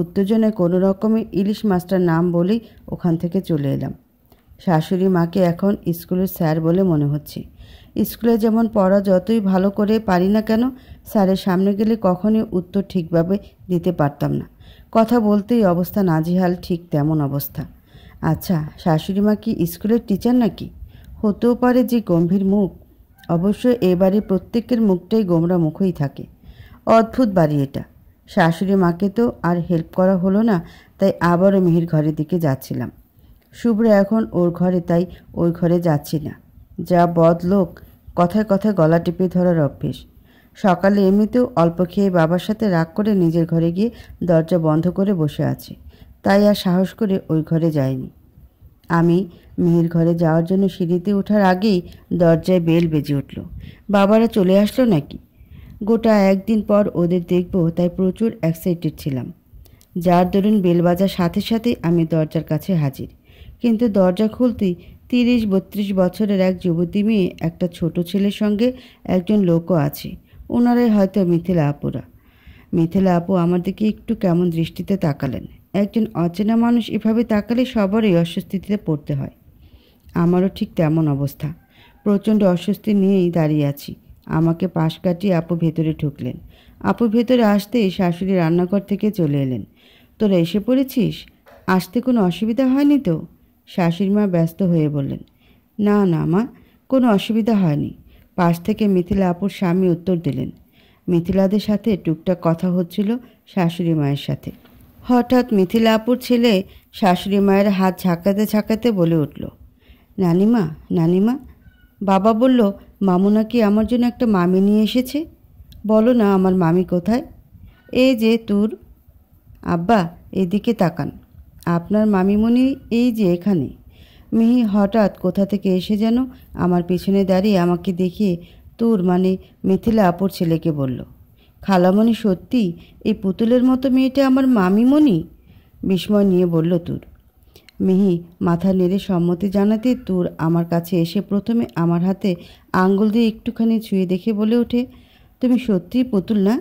A: উত্তেজনায় কোনো রকমে ইলিশ মাছটার নাম বলেই ওখান থেকে চলে এলাম। শাশুড়ি মাকে এখন স্কুলের স্যার বলে মনে হচ্ছে। স্কুলে যেমন পড়া যতই ভালো করে পারি না কেন, স্যারের সামনে গেলে কখনই উত্তর ঠিকভাবে দিতে পারতাম না। কথা বলতেই অবস্থা নাজেহাল, ঠিক তেমন অবস্থা। আচ্ছা, শাশুড়ি মা কি স্কুলের টিচার নাকি? হতেও পারে। যে গম্ভীর মুখ! অবশ্য এবারে প্রত্যেকের মুখটাই গোমরা মুখই থাকে। অদ্ভুত বাড়ি এটা। শাশুড়ি মাকে তো আর হেল্প করা হলো না, তাই আবারও মিহির ঘরের দিকে যাচ্ছিলাম। শুভ্র এখন ওর ঘরে, তাই ওই ঘরে যাচ্ছি না। যা বদ লোক, কথায় কথায় গলা টিপে ধরার অভ্যেস। সকালে এমনিতেও অল্প খেয়ে বাবার সাথে রাগ করে নিজের ঘরে গিয়ে দরজা বন্ধ করে বসে আছে, তাই আর সাহস করে ওই ঘরে যাইনি। আমি মিহির ঘরে যাওয়ার জন্য সিঁড়িতে ওঠার আগেই দরজায় বেল বেজে উঠল। বাবারা চলে আসলো নাকি? গোটা একদিন পর ওদের দেখব, তাই প্রচুর এক্সাইটেড ছিলাম। যার দরুন বেল বাজার সাথে সাথে আমি দরজার কাছে হাজির। কিন্তু দরজা খুলতেই 30-32 বছরের এক যুবতী মেয়ে, একটা ছোট ছেলের সঙ্গে একজন লোকও আছে। ওনারাই হয়তো মিথিলা আপুরা। মিথিলা আপু আমার দিকে একটু কেমন দৃষ্টিতে তাকালেন। একজন অচেনা মানুষ এভাবে তাকালে সবারই অস্বস্তিতে পড়তে হয়। আমারও ঠিক তেমন অবস্থা। প্রচণ্ড অস্বস্তি নিয়েই দাঁড়িয়ে আছি। আমাকে পাশ কাটিয়ে আপু ভেতরে ঢুকলেন। আপু ভেতরে আসতেই শাশুড়ি রান্নাঘর থেকে চলে এলেন। তোরা এসে পড়েছিস? আসতে কোনো অসুবিধা হয়নি তো? শাশুড়ি মা ব্যস্ত হয়ে বললেন। না না মা, কোনো অসুবিধা হয়নি। পাশ থেকে মিথিলা আপুর স্বামী উত্তর দিলেন। মিথিলাদের সাথে টুকটাক কথা হচ্ছিল শাশুড়ি মায়ের সাথে। হঠাৎ মিথিলা আপুর ছেলে শাশুড়ি মায়ের হাত ঝাঁকাতে ঝাঁকাতে বলে উঠল, নানিমা, নানিমা। বাবা বলল, মামু নাকি আমার জন্য একটা মামি নিয়ে এসেছে। বলো না আমার মামি কোথায়? এই যে তোর। আব্বা, এদিকে তাকান। আপনার মামিমণি এই যে এখানে। মিহি হঠাৎ কোথা থেকে এসে যেন আমার পিছনে দাঁড়িয়ে আমাকে দেখিয়ে তোর মানে মিথিলা আপুর ছেলেকে বলল, খালামণি সত্যি এই পুতুলের মতো মেয়েটা আমার মামিমণি? বিস্ময় নিয়ে বলল তোর। মিহি মাথা নেড়ে সম্মতি জানাতে তোর আমার কাছে এসে প্রথমে আমার হাতে আঙ্গুল দিয়ে একটুখানি ছুঁয়ে দেখে বলে ওঠে, তুমি সত্যিই পুতুল না?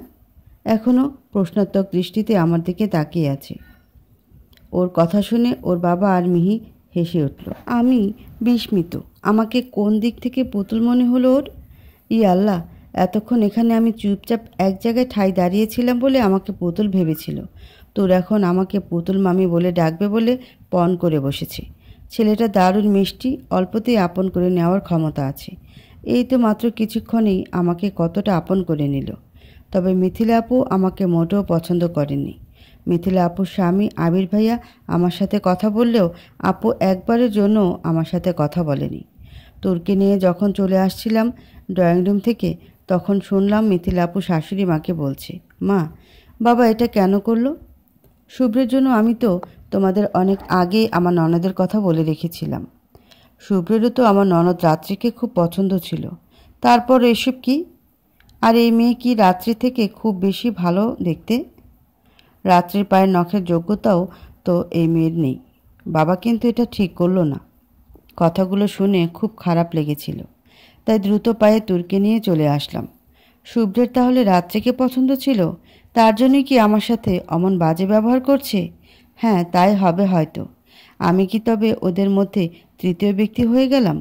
A: এখনও প্রশ্নাত্মক দৃষ্টিতে আমার দিকে তাকিয়ে আছে। ওর কথা শুনে ওর বাবা আর মিহি হেসে উঠল। আমি বিস্মিত। আমাকে কোন দিক থেকে পুতুল মনে হলো ওর? আল্লাহ, এতক্ষণ এখানে আমি চুপচাপ এক জায়গায় ঠাই দাঁড়িয়েছিলাম বলে আমাকে পুতুল ভেবেছিল। তোর এখন আমাকে পুতুল মামি বলে ডাকবে বলে পণ করে বসেছে। ছেলেটা দারুণ মিষ্টি, অল্পতেই আপন করে নেওয়ার ক্ষমতা আছে। এই তো মাত্র কিছুক্ষণেই আমাকে কতটা আপন করে নিল। তবে মিথিলা আপু আমাকে মোটেও পছন্দ করেননি। মিথিলা আপুর স্বামী আবির ভাইয়া আমার সাথে কথা বললেও আপু একবারের জন্য আমার সাথে কথা বলেনি। তোরকে নিয়ে যখন চলে আসছিলাম ড্রয়িং রুম থেকে, তখন শুনলাম মিথিলা আপু শাশুড়ি মাকে বলছে, মা, বাবা এটা কেন করলো? শুভ্রের জন্য। আমি তো তোমাদের অনেক আগে আমার ননদের কথা বলে রেখেছিলাম। শুভ্রেরও তো আমার ননদ রাত্রিকে খুব পছন্দ ছিল। তারপর এসব কি? আর এই মেয়ে কি রাত্রি থেকে খুব বেশি ভালো দেখতে? রাত্রির পায়ের নখের যোগ্যতাও তো এই মেয়ের নেই। বাবা কিন্তু এটা ঠিক করলো না। কথাগুলো শুনে খুব খারাপ লেগেছিল, তাই দ্রুত পায়ে তুর্কে নিয়ে চলে আসলাম। শুভ্রের তাহলে রাত্রিকে পছন্দ ছিল, তার জন্যই কি আমার সাথে অমন বাজে ব্যবহার করছে? হ্যাঁ, তাই হবে হয়তো। আমি কি তবে ওদের মধ্যে তৃতীয় ব্যক্তি হয়ে গেলাম?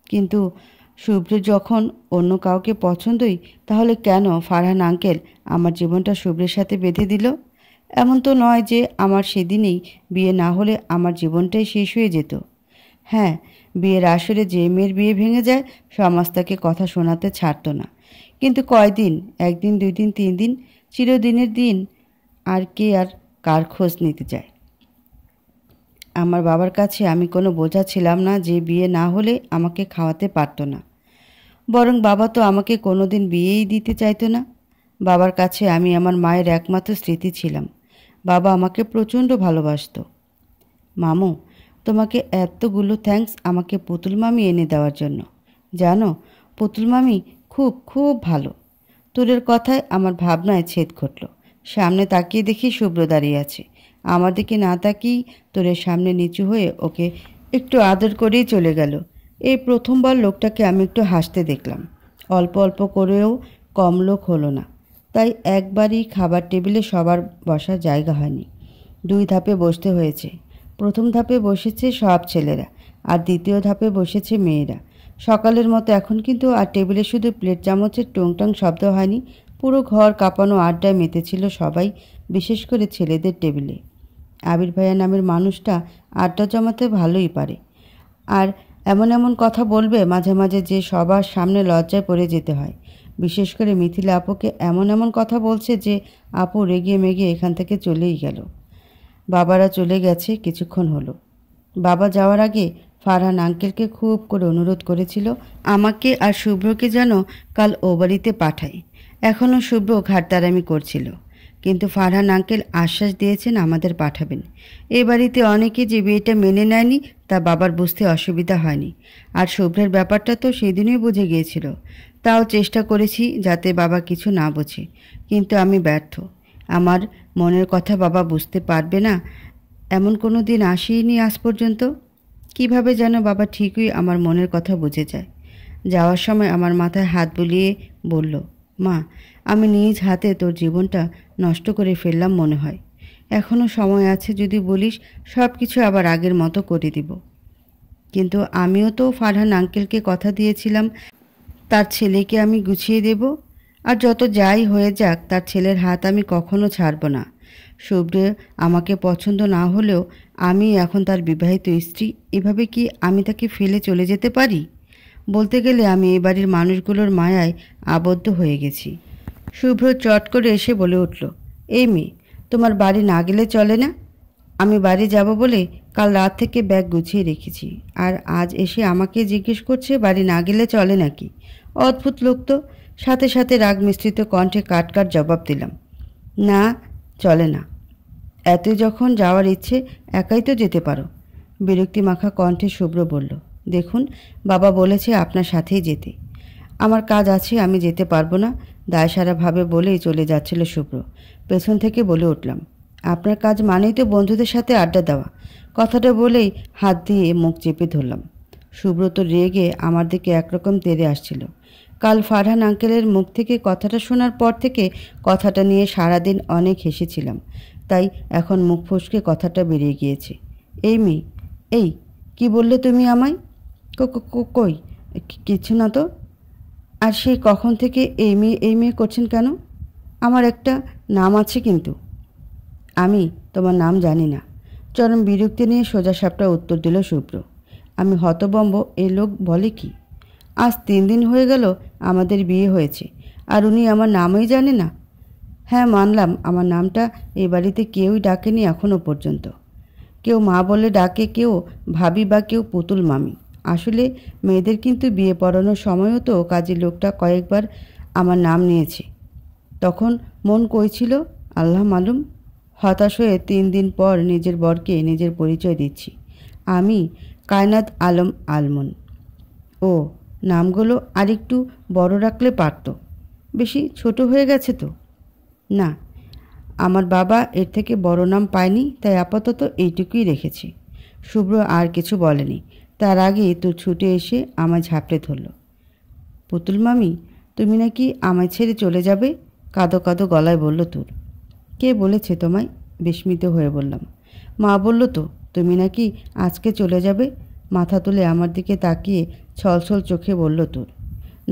A: কিন্তু শুভ্রের যখন অন্য কাউকে পছন্দই, তাহলে কেন ফারহান আঙ্কেল আমার জীবনটা শুভ্রের সাথে বেঁধে দিল? এমন তো নয় যে আমার সেদিনেই বিয়ে না হলে আমার জীবনটাই শেষ হয়ে যেত। হ্যাঁ, বিয়ের আসরে যে মেয়ের বিয়ে ভেঙে যায় সমাজ তাকে কথা শোনাতে ছাড়তো না। কিন্তু কয়দিন? একদিন, 2 দিন, 3 দিন, চিরদিনের দিন। আর কে আর কার খোঁজ নিতে যায়? আমার বাবার কাছে আমি কোনো বোঝা ছিলাম না যে বিয়ে না হলে আমাকে খাওয়াতে পারতো না। বরং বাবা তো আমাকে কোনো দিন বিয়েই দিতে চাইতো না। বাবার কাছে আমি আমার মায়ের একমাত্র স্মৃতি ছিলাম। বাবা আমাকে প্রচণ্ড ভালোবাসতো। মামু, তোমাকে এতগুলো থ্যাঙ্কস আমাকে পুতুল মামি এনে দেওয়ার জন্য। জানো, পুতুল মামি খুব খুব ভালো। তোরের কথায় আমার ভাবনায় ছেদ ঘটল। সামনে তাকিয়ে দেখি শুভ্র দাঁড়িয়ে আছে। আমার দিকে না তাকিয়েই তোরের সামনে নিচু হয়ে ওকে একটু আদর করেই চলে গেল। এই প্রথমবার লোকটাকে আমি একটু হাসতে দেখলাম। অল্প অল্প করেও কম লোক হলো না, তাই একবারই খাবার টেবিলে সবার বসার জায়গা হয়নি। 2 ধাপে বসতে হয়েছে। প্রথম ধাপে বসেছে সব ছেলেরা, আর দ্বিতীয় ধাপে বসেছে মেয়েরা। সকালের মতো এখন কিন্তু আর টেবিলে শুধু প্লেট চামচের টুংটাং শব্দ হয়নি, পুরো ঘর কাঁপানো আড্ডায় মেতেছিল সবাই, বিশেষ করে ছেলেদের টেবিলে। আবির ভাইয়া নামের মানুষটা আড্ডা জমাতে ভালোই পারে, আর এমন এমন কথা বলবে মাঝে মাঝে যে সবার সামনে লজ্জায় পড়ে যেতে হয়। বিশেষ করে মিথিলা আপুকে এমন এমন কথা বলছে যে আপু রেগে মেগে এখান থেকে চলেই গেল। বাবারা চলে গেছে কিছুক্ষণ হলো। বাবা যাওয়ার আগে ফারহান আঙ্কেলকে খুব করে অনুরোধ করেছিল আমাকে আর শুভ্রকে যেন কাল ও বাড়িতে পাঠাই। এখনও শুভ্র ঘাটতারামি করছিল, কিন্তু ফারহান আঙ্কেল আশ্বাস দিয়েছেন আমাদের পাঠাবেন। এ বাড়িতে অনেকে যে বিয়েটা মেনে নেয়নি তা বাবার বুঝতে অসুবিধা হয়নি। আর শুভ্রের ব্যাপারটা তো সেদিনই বুঝে গিয়েছিল। তাও চেষ্টা করেছি যাতে বাবা কিছু না বোঝে, কিন্তু আমি ব্যর্থ। আমার মনের কথা বাবা বুঝতে পারবে না এমন কোনো দিন আসেইনি আজ পর্যন্ত। কিভাবে যেন বাবা ঠিকই আমার মনের কথা বুঝে যায়। যাওয়ার সময় আমার মাথায় হাত বুলিয়ে বলল, মা, আমি নিজ হাতে তোর জীবনটা নষ্ট করে ফেললাম মনে হয়। এখনও সময় আছে, যদি বলিস সব কিছু আবার আগের মতো করে দিব। কিন্তু আমিও তো ফারহান আঙ্কেলকে কথা দিয়েছিলাম তার ছেলেকে আমি গুছিয়ে দেব। আর যত যাই হয়ে যাক, তার ছেলের হাত আমি কখনো ছাড়ব না। শুভ্র আমাকে পছন্দ না হলেও আমি এখন তার বিবাহিত স্ত্রী। এভাবে কি আমি তাকে ফেলে চলে যেতে পারি? বলতে গেলে আমি এই বাড়ির মানুষগুলোর মায়ায় আবদ্ধ হয়ে গেছি। শুভ্র চট করে এসে বলে উঠল, এই মেয়ে, তোমার বাড়ি না গেলে চলে না? আমি বাড়ি যাব বলে কাল রাত থেকে ব্যাগ গুছিয়ে রেখেছি, আর আজ এসে আমাকে জিজ্ঞেস করছে বাড়ি না গেলে চলে নাকি? অদ্ভুত লোক তো। সাথে সাথে রাগ মিশ্রিত কণ্ঠে কাট কাট জবাব দিলাম, না, চলে না। এত যখন যাওয়ার ইচ্ছে, একাই তো যেতে পারো। বিরক্তি মাখা কণ্ঠে শুভ্র বলল, দেখুন, বাবা বলেছে আপনার সাথেই যেতে। আমার কাজ আছে, আমি যেতে পারবো না, দায়সারাভাবে বলেই চলে যাচ্ছিল শুভ্র। পেছন থেকে বলে উঠলাম, আপনার কাজ মানেই তো বন্ধুদের সাথে আড্ডা দেওয়া। কথাটা বলেই হাত দিয়ে মুখ চেপে ধরলাম। শুভ্র তো রেগে আমার দিকে একরকম তেড়ে আসছিল। কাল ফারহান আঙ্কেলের মুখ থেকে কথাটা শোনার পর থেকে কথাটা নিয়ে সারাদিন অনেক হেসেছিলাম, তাই এখন মুখ ফসকে কথাটা বেরিয়ে গিয়েছে। এই মেয়ে, এই, কি কি বললে তুমি আমায়? কই, কিছু না তো। আর সেই কখন থেকে এই মেয়ে করছেন কেন? আমার একটা নাম আছে কিন্তু। আমি তোমার নাম জানি না। চরম বিরক্তি নিয়ে সোজা সাপটা উত্তর দিল শুভ্র। আমি হতবম্ব, এই লোক বলে কি? আজ 3 দিন হয়ে গেল আমাদের বিয়ে হয়েছে, আর উনি আমার নামই জানে না? হ্যাঁ, মানলাম আমার নামটা এই বাড়িতে কেউই ডাকেনি এখনও পর্যন্ত। কেউ মা বলে ডাকে, কেউ ভাবি, বা কেউ পুতুল মামি। আসলে মেয়েদের কিন্তু বিয়ে পড়ানোর সময়ও তো কাজের লোকটা কয়েকবার আমার নাম নিয়েছে। তখন মন কইছিল আল্লাহ মালুম। হতাশ হয়ে 3 দিন পর নিজের বরকে নিজের পরিচয় দিচ্ছি। আমি কায়নাত আলম আলমন। ও, নামগুলো আরেকটু বড় রাখলে পারত। বেশি ছোট হয়ে গেছে তো? না, আমার বাবা এর থেকে বড় নাম পায়নি, তাই আপাতত এইটুকুই রেখেছি। শুভ্র আর কিছু বলেনি। তার আগেই তো ছুটে এসে আমায় ঝাপড়ে ধরল। পুতুল মামি, তুমি নাকি আমায় ছেড়ে চলে যাবে? কাঁদো কাঁদো গলায় বলল তুর। কে বলেছে তোমায়? বিস্মিত হয়ে বললাম। মা বলল তো, তুমি নাকি আজকে চলে যাবে। মাথা তুলে আমার দিকে তাকিয়ে ছলছল চোখে বলল তুর।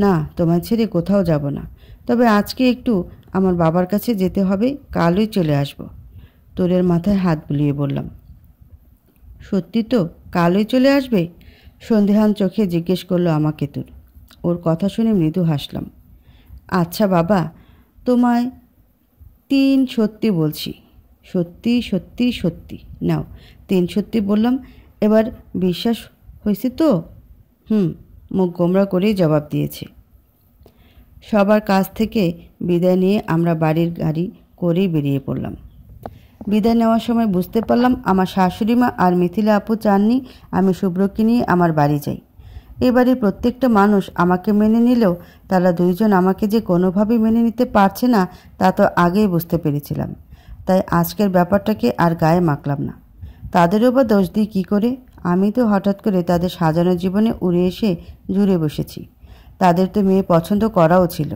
A: না, তোমায় ছেড়ে কোথাও যাব না, তবে আজকে একটু আমার বাবার কাছে যেতে হবে, কালই চলে আসব। তোরের মাথায় হাত বুলিয়ে বললাম। সত্যি তো? কালই চলে আসবে? সন্দেহান চোখে জিজ্ঞেস করলো আমাকে তুর। ওর কথা শুনে মৃদু হাসলাম। আচ্ছা বাবা, তোমায় 3 সত্যি বলছি। সত্যি সত্যি সত্যি। নাও, 3 সত্যি বললাম। এবার বিশ্বাস হয়েছে তো? মুখ গোমরা করেই জবাব দিয়েছে। সবার কাছ থেকে বিদায় নিয়ে আমরা বাড়ির গাড়ি করেই বেরিয়ে পড়লাম। বিদায় নেওয়ার সময় বুঝতে পারলাম আমার শাশুড়ি মা আর মিথিলা আপু চাননি আমি শুভ্রকে নিয়ে আমার বাড়ি যাই। এই বাড়ির প্রত্যেকটা মানুষ আমাকে মেনে নিলেও তারা দুইজন আমাকে যে কোনোভাবেই মেনে নিতে পারছে না, তা তো আগেই বুঝতে পেরেছিলাম। তাই আজকের ব্যাপারটাকে আর গায়ে মাখলাম না। তাদেরও বা দোষ দিই কী করে? আমি তো হঠাৎ করে তাদের সাজানো জীবনে উড়ে এসে জুড়ে বসেছি। তাদের তো মেয়ে পছন্দ করাও ছিল।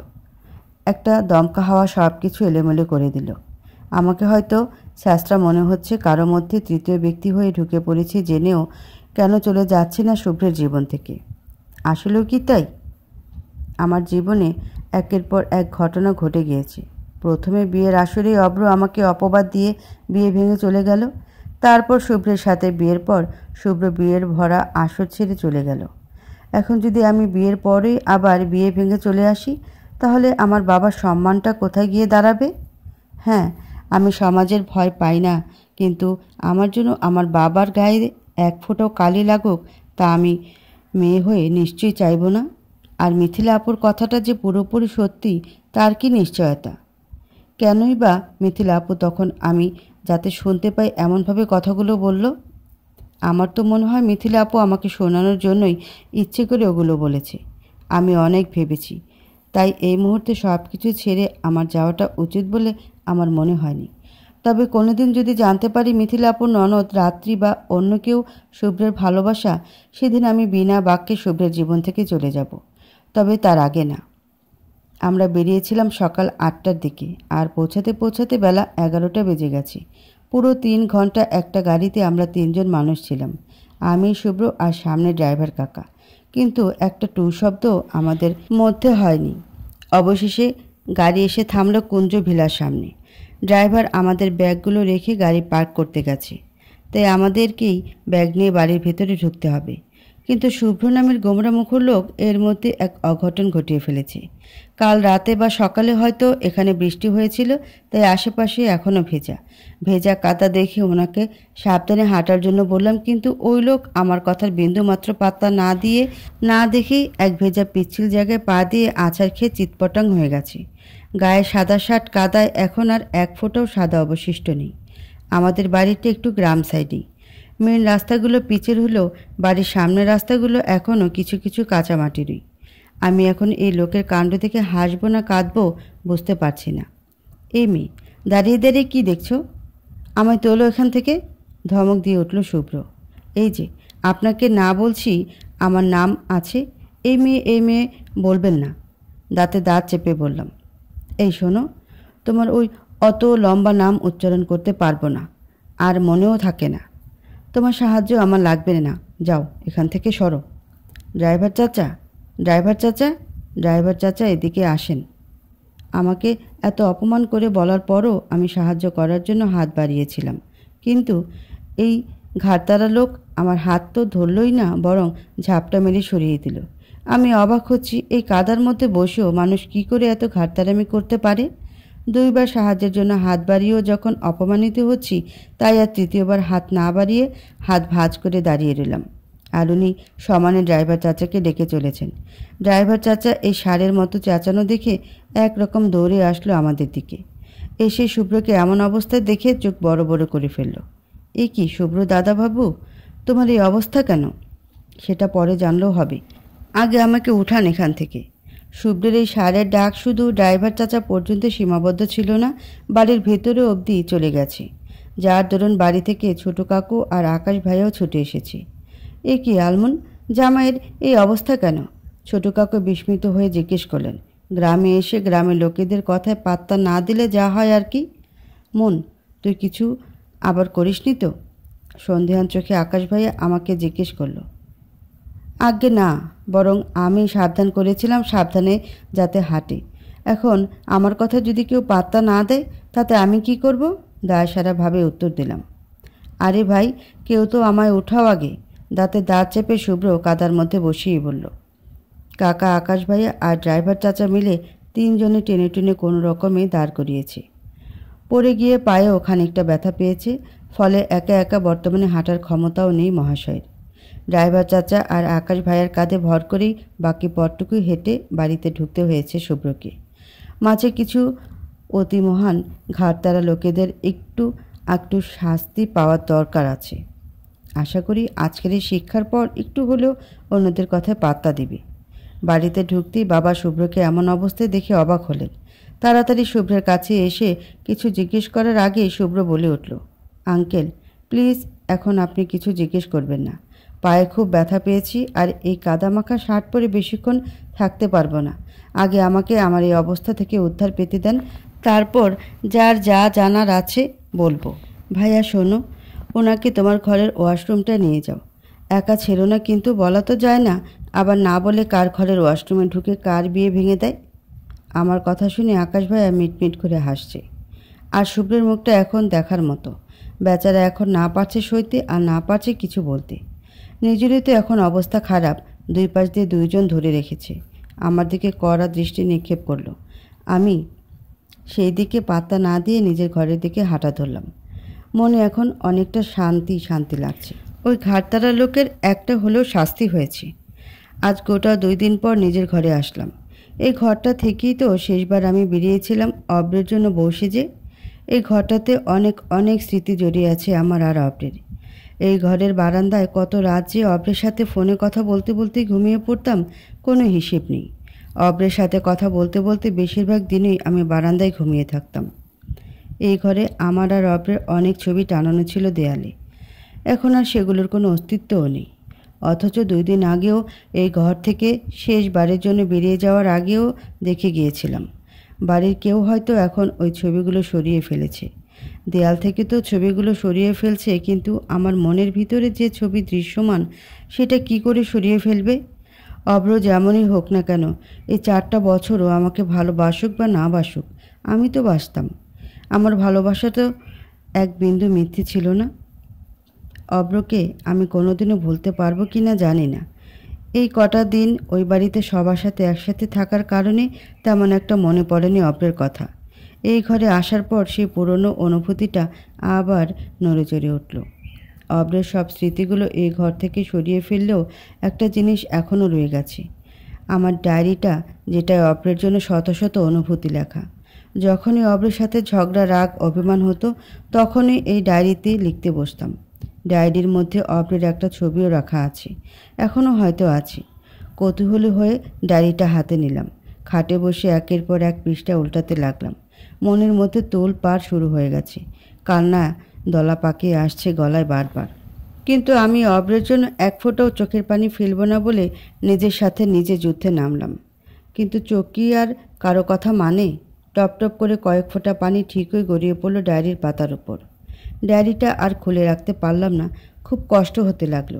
A: একটা দমকা হাওয়া সব কিছু এলোমেলো করে দিল। আমাকে হয়তো শাস্ত্রা মনে হচ্ছে, কারো মধ্যে তৃতীয় ব্যক্তি হয়ে ঢুকে পড়েছি জেনেও কেন চলে যাচ্ছি না শুভ্রের জীবন থেকে। আসলেও কি তাই? আমার জীবনে একের পর এক ঘটনা ঘটে গিয়েছে। প্রথমে বিয়ের আসরেই অব্র আমাকে অপবাদ দিয়ে বিয়ে ভেঙে চলে গেল। তারপর শুভ্রের সাথে বিয়ের পর শুভ্র বিয়ের ভরা আসর ছেড়ে চলে গেল। এখন যদি আমি বিয়ের পরেই আবার বিয়ে ভেঙে চলে আসি, তাহলে আমার বাবার সম্মানটা কোথায় গিয়ে দাঁড়াবে? হ্যাঁ, আমি সমাজের ভয় পাই না, কিন্তু আমার জন্য আমার বাবার গায়ে 1 ফোঁটাও কালি লাগুক তা আমি মেয়ে হয়ে নিশ্চয়ই চাইব না। আর মিথিলা আপুর কথাটা যে পুরোপুরি সত্যি, তার কি নিশ্চয়তা? কেনই বা মিথিলা আপু তখন আমি যাতে শুনতে পাই এমনভাবে কথাগুলো বলল? আমার তো মনে হয় মিথিলা আপু আমাকে শোনানোর জন্যই ইচ্ছে করে ওগুলো বলেছে। আমি অনেক ভেবেছি, তাই এই মুহূর্তে সব কিছু ছেড়ে আমার যাওয়াটা উচিত বলে আমার মনে হয়নি। তবে কোনোদিন যদি জানতে পারি মিথিলা আপুর ননদ রাত্রি বা অন্য কেউ শুভ্রের ভালোবাসা, সেদিন আমি বিনা বাক্যে শুভ্রের জীবন থেকে চলে যাব। তবে তার আগে না। আমরা বেরিয়েছিলাম সকাল 8টার দিকে, আর পৌঁছাতে পৌঁছাতে বেলা 11টা বেজে গেছে। পুরো 3 ঘন্টা একটা গাড়িতে আমরা 3 জন মানুষ ছিলাম, আমি, শুভ্র আর সামনে ড্রাইভার কাকা। কিন্তু একটা টু শব্দ আমাদের মধ্যে হয়নি। অবশেষে গাড়ি এসে থামল কুঞ্জ ভিলার সামনে। ড্রাইভার আমাদের ব্যাগগুলো রেখে গাড়ি পার্ক করতে গেছে, তাই আমাদেরকেই ব্যাগ নিয়ে বাড়ির ভেতরে ঢুকতে হবে। কিন্তু শুভ্র নামের গোমরামুখর লোক এর মধ্যে এক অঘটন ঘটিয়ে ফেলেছে। কাল রাতে বা সকালে হয়তো এখানে বৃষ্টি হয়েছিল, তাই আশেপাশে এখনও ভেজা ভেজা কাদা দেখে ওনাকে সাবধানে হাঁটার জন্য বললাম, কিন্তু ওই লোক আমার কথার বিন্দুমাত্র পাত্তা না দেখেই এক ভেজা পিচ্ছিল জায়গায় পা দিয়ে আছাড় খেয়ে চিৎপটাং হয়ে গেছে। গায়ে সাদা শার্ট কাদায় এখন আর 1 ফোঁটাও সাদা অবশিষ্ট নেই। আমাদের বাড়িটা একটু গ্রাম সাইডেই। মেন রাস্তাগুলো পিচের হলেও বাড়ির সামনের রাস্তাগুলো এখনও কিছু কিছু কাঁচা মাটিরই। আমি এখন এই লোকের কাণ্ড থেকে হাসবো না কাঁদবো বুঝতে পারছি না। এই মেয়ে, দাঁড়িয়ে দাঁড়িয়ে কী দেখছো? আমায় তোলো এখান থেকে, ধমক দিয়ে উঠল শুভ্র। এই যে আপনাকে না বলছি আমার নাম আছে। এই মেয়ে বলবেন না, দাঁতে দাঁত চেপে বললাম। এই শোনো, তোমার ওই অত লম্বা নাম উচ্চারণ করতে পারবো না, আর মনেও থাকে না। তোমার সাহায্য আমার লাগবে না। যাও এখান থেকে সরো। ড্রাইভার চাচা, ড্রাইভার চাচা, ড্রাইভার চাচা এদিকে আসেন। আমাকে এত অপমান করে বলার পরও আমি সাহায্য করার জন্য হাত বাড়িয়েছিলাম, কিন্তু এই ঘাড়তারা লোক আমার হাত তো ধরলই না, বরং ঝাপটা মেরে সরিয়ে দিল। আমি অবাক হচ্ছি, এই কাদার মধ্যে বসেও মানুষ কি করে এত ঘাড়তারামি করতে পারে। দুইবার সাহায্যের জন্য হাত বাড়িয়েও যখন অপমানিত হচ্ছি, তাই আর তৃতীয়বার হাত না বাড়িয়ে হাত ভাঁজ করে দাঁড়িয়ে রইলাম। আর উনি সমানে ড্রাইভার চাচাকে ডেকে চলেছেন। ড্রাইভার চাচা এই ষাঁড়ের মতো চেঁচানো দেখে একরকম দৌড়ে আসলো আমাদের দিকে। এসে শুভ্রকে এমন অবস্থায় দেখে চোখ বড় বড় করে ফেলল। এ কি শুভ্র দাদাবাবু, তোমার এই অবস্থা কেন? সেটা পরে জানলেও হবে, আগে আমাকে উঠান এখান থেকে। শুভ্রের এই ষাঁড়ের ডাক শুধু ড্রাইভার চাচা পর্যন্ত সীমাবদ্ধ ছিল না, বাড়ির ভেতরে অবধি চলে গেছে, যার দরুন বাড়ি থেকে ছোট কাকু আর আকাশ ভাইয়াও ছুটে এসেছে। এ কি আলমন, জামাইয়ের এই অবস্থা কেন? ছোট কাকু বিস্মিত হয়ে জিজ্ঞেস করলেন। গ্রামে এসে গ্রামের লোকেদের কথায় পাত্তা না দিলে যা হয় আর কি। মন, তুই কিছু আবার করিসনি তো? সন্দেহান চোখে আকাশ ভাইয়া আমাকে জিজ্ঞেস করলো। আজ্ঞে না, বরং আমি সাবধান করেছিলাম সাবধানে যাতে হাঁটে। এখন আমার কথা যদি কেউ পাত্তা না দেয় তাতে আমি কি করব? দায়সারাভাবে উত্তর দিলাম। আরে ভাই, কেউ তো আমায় উঠাও আগে। দাঁতে দাঁত চেপে শুভ্র কাদার মধ্যে বসিয়ে বলল। কাকা, আকাশ ভাইয়া আর ড্রাইভার চাচা মিলে তিনজনে টেনে টেনে কোনো রকমে দাঁড় করিয়েছে। পড়ে গিয়ে পায়েও খানিকটা ব্যথা পেয়েছে, ফলে একা একা বর্তমানে হাঁটার ক্ষমতাও নেই মহাশয়ের। ড্রাইভার চাচা আর আকাশ ভাইয়ার কাঁধে ভর করেই বাকি পথটুকু হেঁটে বাড়িতে ঢুকতে হয়েছে শুভ্রকে। মাঝে কিছু অতি মহান ঘাড়তারা লোকেদের একটু শাস্তি পাওয়ার দরকার আছে। আশা করি আজকের এই শিক্ষার পর একটু হলেও অন্যদের কথায় পাত্তা দিবে। বাড়িতে ঢুকতেই বাবা শুভ্রকে এমন অবস্থায় দেখে অবাক হলেন। তাড়াতাড়ি শুভ্রের কাছে এসে কিছু জিজ্ঞেস করার আগেই শুভ্র বলে উঠল, আঙ্কেল প্লিজ, এখন আপনি কিছু জিজ্ঞেস করবেন না। পায়ে খুব ব্যথা পেয়েছি, আর এই কাদামাখা শার্ট পরে বেশিক্ষণ থাকতে পারবো না। আগে আমাকে আমার এই অবস্থা থেকে উদ্ধার পেতে দেন, তারপর যার যা জানার আছে বলবো। ভাইয়া শোনো, ওনাকে তোমার ঘরের ওয়াশরুমটা নিয়ে যাও। একা ছেড়ো না কিন্তু, বলা তো যায় না, আবার না বলে কার ঘরের ওয়াশরুমে ঢুকে কার বিয়ে ভেঙে দেয়। আমার কথা শুনে আকাশ ভাইয়া মিটমিট করে হাসছে। আর শুভ্রের মুখটা এখন দেখার মতো। বেচারা এখন না পারছে সইতে, আর না পারছে কিছু বলতে। নিজেরই তো এখন অবস্থা খারাপ, দুই পাশ দিয়ে দুইজন ধরে রেখেছে। আমার দিকে কড়া দৃষ্টি নিক্ষেপ করলো। আমি সেই দিকে পাত্তা না দিয়ে নিজের ঘরের দিকে হাঁটা ধরলাম। মনে এখন অনেকটা শান্তি শান্তি লাগছে। ওই ঘাড়তারা লোকের একটা হলেও শাস্তি হয়েছে। আজ গোটা 2 দিন পর নিজের ঘরে আসলাম। এই ঘরটা থেকেই তো শেষবার আমি বেরিয়েছিলাম অব্রের জন্য বউ সেজে। এই ঘরটাতে অনেক অনেক স্মৃতি জড়িয়ে আছে আমার আর অব্রের। এই ঘরের বারান্দায় কত রাত যে অব্রের সাথে ফোনে কথা বলতে বলতে ঘুমিয়ে পড়তাম, কোনো হিসেব নেই। অব্রের সাথে কথা বলতে বলতে বেশিরভাগ দিনই আমি বারান্দায় ঘুমিয়ে থাকতাম। এই ঘরে আমার আর অব্রের অনেক ছবি টানানো ছিল দেয়ালে। এখন আর সেগুলোর কোনো অস্তিত্বও নেই। অথচ 2 দিন আগেও এই ঘর থেকে শেষবারের জন্য বেরিয়ে যাওয়ার আগেও দেখে গিয়েছিলাম। বাড়ির কেউ হয়তো এখন ওই ছবিগুলো সরিয়ে ফেলেছে। দেয়াল থেকে তো ছবিগুলো সরিয়ে ফেলছে, কিন্তু আমার মনের ভিতরে যে ছবি দৃশ্যমান, সেটা কি করে সরিয়ে ফেলবে? অব্র যেমনই হোক না কেন, এই 4টা বছরও আমাকে ভালোবাসুক বা না বাসুক, আমি তো বাসতাম। আমার ভালোবাসা তো এক বিন্দু মিথ্যে ছিল না। অব্রকে আমি কোনোদিনও ভুলতে পারবো কি না জানি না। এই কটা দিন ওই বাড়িতে সবার সাথে একসাথে থাকার কারণে তেমন একটা মনে পড়েনি অব্রের কথা। এই ঘরে আসার পর সেই পুরনো অনুভূতিটা আবার নড়েচড়ে উঠল। অব্রের সব স্মৃতিগুলো এই ঘর থেকে সরিয়ে ফেললেও একটা জিনিস এখনও রয়ে গেছে, আমার ডায়েরিটা, যেটায় অব্রের জন্য শত শত অনুভূতি লেখা। যখনই অব্রের সাথে ঝগড়া, রাগ, অভিমান হতো, তখনই এই ডায়েরিতে লিখতে বসতাম। ডায়েরির মধ্যে অব্রের একটা ছবিও রাখা আছে, এখনও হয়তো আছে। কৌতূহলী হয়ে ডায়েরিটা হাতে নিলাম। খাটে বসে একের পর এক পৃষ্ঠা উল্টাতে লাগলাম। মনের মধ্যে তোলপাড় শুরু হয়ে গেছে। কান্না দলা পাকিয়ে আসছে গলায় বারবার। কিন্তু আমি অব্রের জন্য এক ফোঁটাও চোখের পানি ফেলব না বলে নিজের সাথে নিজে যুদ্ধে নামলাম। কিন্তু চোখ কি আর কারো কথা মানে? টপ টপ করে কয়েক ফোঁটা পানি ঠিকই গড়িয়ে পড়ল ডায়েরির পাতার উপর। ডায়েরিটা আর খুলে রাখতে পারলাম না, খুব কষ্ট হতে লাগলো।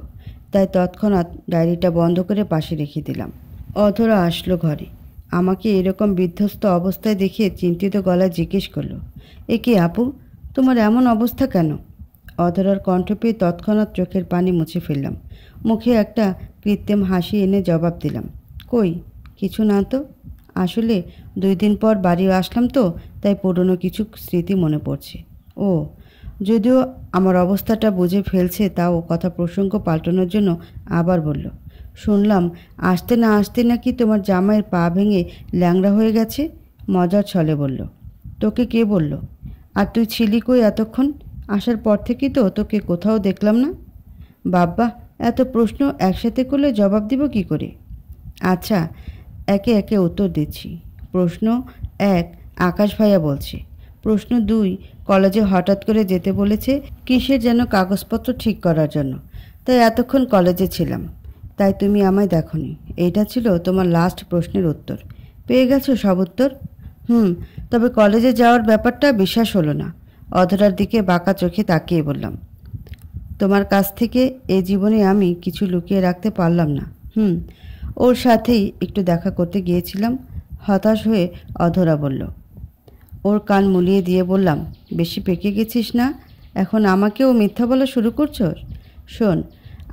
A: তাই তৎক্ষণাৎ ডায়েরিটা বন্ধ করে পাশে রেখে দিলাম। অধরা আসলো ঘরে। আমাকে এরকম বিধ্বস্ত অবস্থায় দেখে চিন্তিত গলায় জিজ্ঞেস করলো, এ কি আপু, তোমার এমন অবস্থা কেন? অধরার কণ্ঠ পেয়ে তৎক্ষণাৎ চোখের পানি মুছে ফেললাম। মুখে একটা কৃত্রিম হাসি এনে জবাব দিলাম, কই কিছু না তো। আসলে 2 দিন পর বাড়ি আসলাম তো, তাই পুরনো কিছু স্মৃতি মনে পড়ছে। ও, যদিও আমার অবস্থাটা বুঝে ফেলছে, তাও কথা প্রসঙ্গ পাল্টানোর জন্য আবার বলল, শুনলাম আসতে না আসতে নাকি তোমার জামাইয়ের পা ভেঙে ল্যাংড়া হয়ে গেছে। মজার ছলে বলল, তোকে কে বলল? আর তুই ছিলি কই এতক্ষণ? আসার পর থেকেই তো তোকে কোথাও দেখলাম না। বাব্বা, এত প্রশ্ন একসাথে করলে জবাব দিব কি করে? আচ্ছা, একে একে উত্তর দিচ্ছি। প্রশ্ন 1, আকাশ ভাইয়া বলছে। প্রশ্ন 2, কলেজে হঠাৎ করে যেতে বলেছে কিসের যেন কাগজপত্র ঠিক করার জন্য, তাই এতক্ষণ কলেজে ছিলাম, তাই তুমি আমায় দেখোনি। এইটা ছিল তোমার লাস্ট প্রশ্নের উত্তর। পেয়ে গেছো সব উত্তর? তবে কলেজে যাওয়ার ব্যাপারটা বিশ্বাস হলো না। অধরার দিকে বাঁকা চোখে তাকিয়ে বললাম, তোমার কাছ থেকে এই জীবনে আমি কিছু লুকিয়ে রাখতে পারলাম না। ওর সাথেই একটু দেখা করতে গিয়েছিলাম। হতাশ হয়ে অধরা বলল। ওর কান মুলিয়ে দিয়ে বললাম, বেশি পেকে গেছিস না? এখন আমাকেও মিথ্যা বলা শুরু করছস? শোন,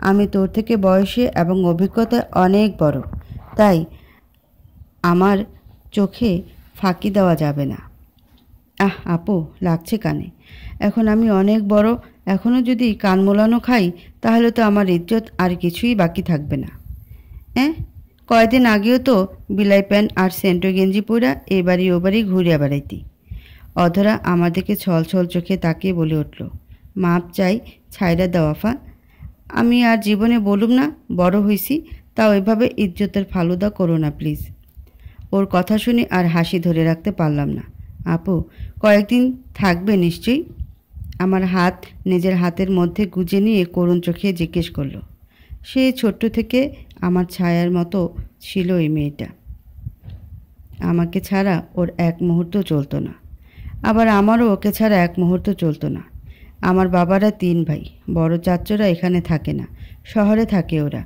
A: আমি তোর থেকে বয়সে এবং অভিজ্ঞতায় অনেক বড়, তাই আমার চোখে ফাঁকি দেওয়া যাবে না। আপু, লাগছে কানে। এখন আমি অনেক বড়, এখনও যদি কান মোলানো খাই তাহলে তো আমার ইজ্জত আর কিছুই বাকি থাকবে না। কয়দিন আগেও তো বিলাই প্যান্ট আর সেন্টো গেঞ্জি পরা এ বাড়ি ও বাড়ি ঘুরিয়া বেড়াইতি। অধরা আমার দিকে ছল ছল চোখে তাকিয়ে বলে উঠল, মাপ চাই, ছাইরা দেওয়াফা। আমি আর জীবনে বলুম না বড় হইছি, তাও এভাবে ইজ্জতের ফালুদা করো না প্লিজ। ওর কথা শুনে আর হাসি ধরে রাখতে পারলাম না। আপু, কয়েকদিন থাকবে নিশ্চয়ই? আমার হাত নিজের হাতের মধ্যে গুজে নিয়ে করুণ চোখে জিজ্ঞেস করলো। সেই ছোট্ট থেকে আমার ছায়ার মতো ছিল এই মেয়েটা। আমাকে ছাড়া ওর এক মুহূর্ত চলতো না, আবার আমারও ওকে ছাড়া এক মুহূর্ত চলতো না। আমার বাবারা 3 ভাই, বড় চাচরা এখানে থাকে না, শহরে থাকে ওরা।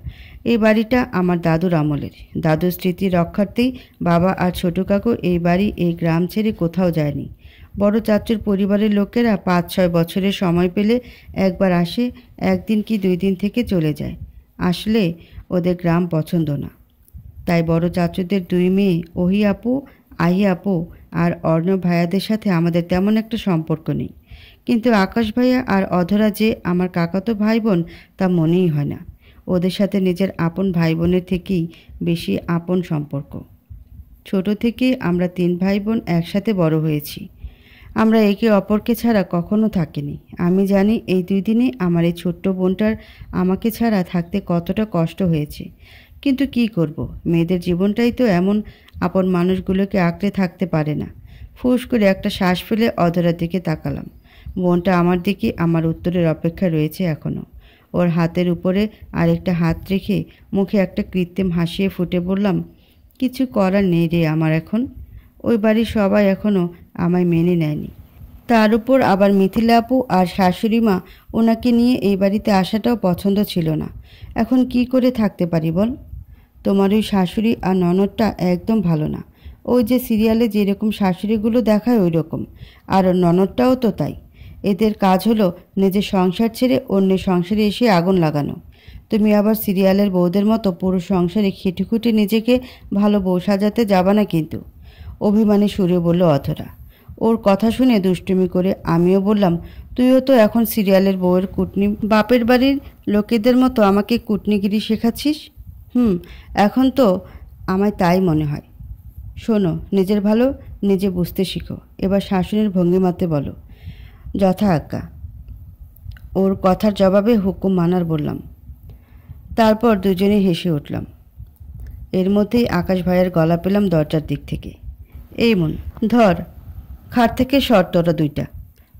A: এই বাড়িটা আমার দাদুর আমলের। দাদুর স্মৃতি রক্ষার্থেই বাবা আর ছোটো কাকু এই বাড়ি এই গ্রাম ছেড়ে কোথাও যায়নি। বড় চাচুর পরিবারের লোকেরা 5-6 বছরের সময় পেলে একবার আসে, 1 দিন কি 2 দিন থেকে চলে যায়। আসলে ওদের গ্রাম পছন্দ না, তাই বড় চাচুদের 2 মেয়ে ওহি আপু, আহি আপু আর অর্ণব ভাইয়াদের সাথে আমাদের তেমন একটা সম্পর্ক নেই। কিন্তু আকাশ ভাইয়া আর অধরা যে আমার কাকাতো ভাই বোন তা মনেই হয় না। ওদের সাথে নিজের আপন ভাই বোনের থেকেই বেশি আপন সম্পর্ক। ছোট থেকে আমরা 3 ভাই বোন একসাথে বড় হয়েছি। আমরা একে অপরকে ছাড়া কখনো থাকিনি। আমি জানি এই 2 দিনে আমার এই ছোট্ট বোনটার আমাকে ছাড়া থাকতে কতটা কষ্ট হয়েছে, কিন্তু কি করব, মেয়েদের জীবনটাই তো এমন, আপন মানুষগুলোকে আঁকড়ে থাকতে পারে না। ফুস করে একটা শ্বাস ফেলে অধরার দিকে তাকালাম। বোনটা আমার দিকে আমার উত্তরের অপেক্ষা রয়েছে এখনও। ওর হাতের উপরে আরেকটা হাত রেখে মুখে একটা কৃত্রিম হাসিয়ে ফুটে বললাম, কিছু করার নেই রে আমার এখন। ওই বাড়ির সবাই এখনও আমায় মেনে নেয়নি। তার উপর আবার মিথিলা আপু আর শাশুড়ি মা ওনাকে নিয়ে এই বাড়িতে আসাটাও পছন্দ ছিল না। এখন কি করে থাকতে পারি বল? তোমার ওই শাশুড়ি আর ননদটা একদম ভালো না। ওই যে সিরিয়ালে যেরকম শাশুড়িগুলো দেখায় ওই রকম, আর ননদটাও তো তাই। এদের কাজ হলো নিজের সংসার ছেড়ে অন্যের সংসারে এসে আগুন লাগানো। তুমি আবার সিরিয়ালের বউদের মতো পুরো সংসারে খেটেখুটে নিজেকে ভালো বউ সাজাতে যাবা না কিন্তু, অভিমানী সুরে বলল অধরা। ওর কথা শুনে দুষ্টুমি করে আমিও বললাম, তুইও তো এখন সিরিয়ালের বউয়ের কুটনি, বাপের বাড়ির লোকেদের মতো আমাকে কুটনিগিরি শেখাচ্ছিস। এখন তো আমায় তাই মনে হয়। শোনো, নিজের ভালো নিজে বুঝতে শিখো। এবার শাশুড়ির ভঙ্গিমাতে বলো, যথা আজ্ঞা। ওর কথার জবাবে হুকুম মানার বললাম। তারপর দুজনে হেসে উঠলাম। এর মধ্যেই আকাশ ভাইয়ের গলা পেলাম দরজার দিক থেকে। এই মন ধর, খাট থেকে সর তোরা 2টা।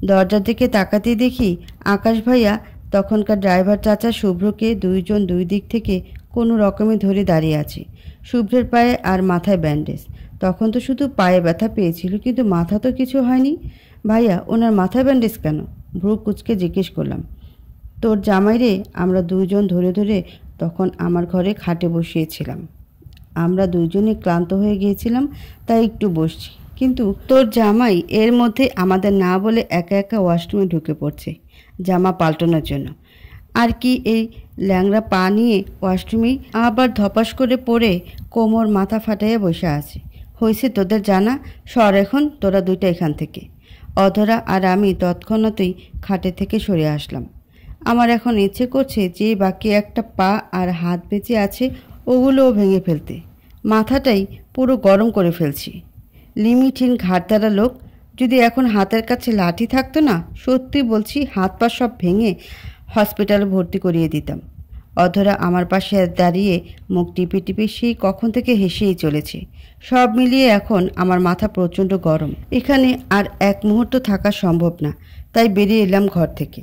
A: দরজার দিকে তাকাতেই দেখি আকাশ ভাইয়া তখনকার ড্রাইভার চাচা শুভ্রকে 2 জন 2 দিক থেকে কোনো রকমে ধরে দাঁড়িয়ে আছে। শুভ্রের পায়ে আর মাথায় ব্যান্ডেজ। তখন তো শুধু পায়ে ব্যথা পেয়েছিল, কিন্তু মাথা তো কিছু হয়নি। ভাইয়া, ওনার মাথায় ব্যান্ডেজ কেন? ভ্রু কুচকে জিজ্ঞেস করলাম। তোর জামাই রে আমরা 2 জন ধরে ধরে তখন আমার ঘরে খাটে বসিয়েছিলাম। আমরা দুজনে ক্লান্ত হয়ে গিয়েছিলাম, তাই একটু বসছি। কিন্তু তোর জামাই এর মধ্যে আমাদের না বলে একা একা ওয়াশরুমে ঢুকে পড়ছে জামা পাল্টানোর জন্য। আর কি এই ল্যাংড়া পা নিয়ে ওয়াশরুমেই আবার ধপাস করে পড়ে কোমর মাথা ফাটাইয়া বসে আছে। হয়েছে তোদের জানা, সর এখন তোরা দুইটা এখান থেকে। অধরা আর আমি তৎক্ষণাৎই খাটে থেকে সরে আসলাম। আমার এখন ইচ্ছে করছে যে বাকি একটা পা আর হাত বেঁচে আছে ওগুলোও ভেঙে ফেলতে। মাথাটাই পুরো গরম করে ফেলছি। লিমিটহীন ঘাড়তারা লোক, যদি এখন হাতের কাছে লাঠি থাকতো না, সত্যি বলছি হাত পা সব ভেঙে হসপিটালে ভর্তি করিয়ে দিতাম। অধরা আমার পাশে দাঁড়িয়ে মুখ টিপে টিপে সেই কখন থেকে হেসেই চলেছে। সব মিলিয়ে এখন আমার মাথা প্রচণ্ড গরম। এখানে আর এক মুহূর্ত থাকা সম্ভব না, তাই বেরিয়ে এলাম ঘর থেকে।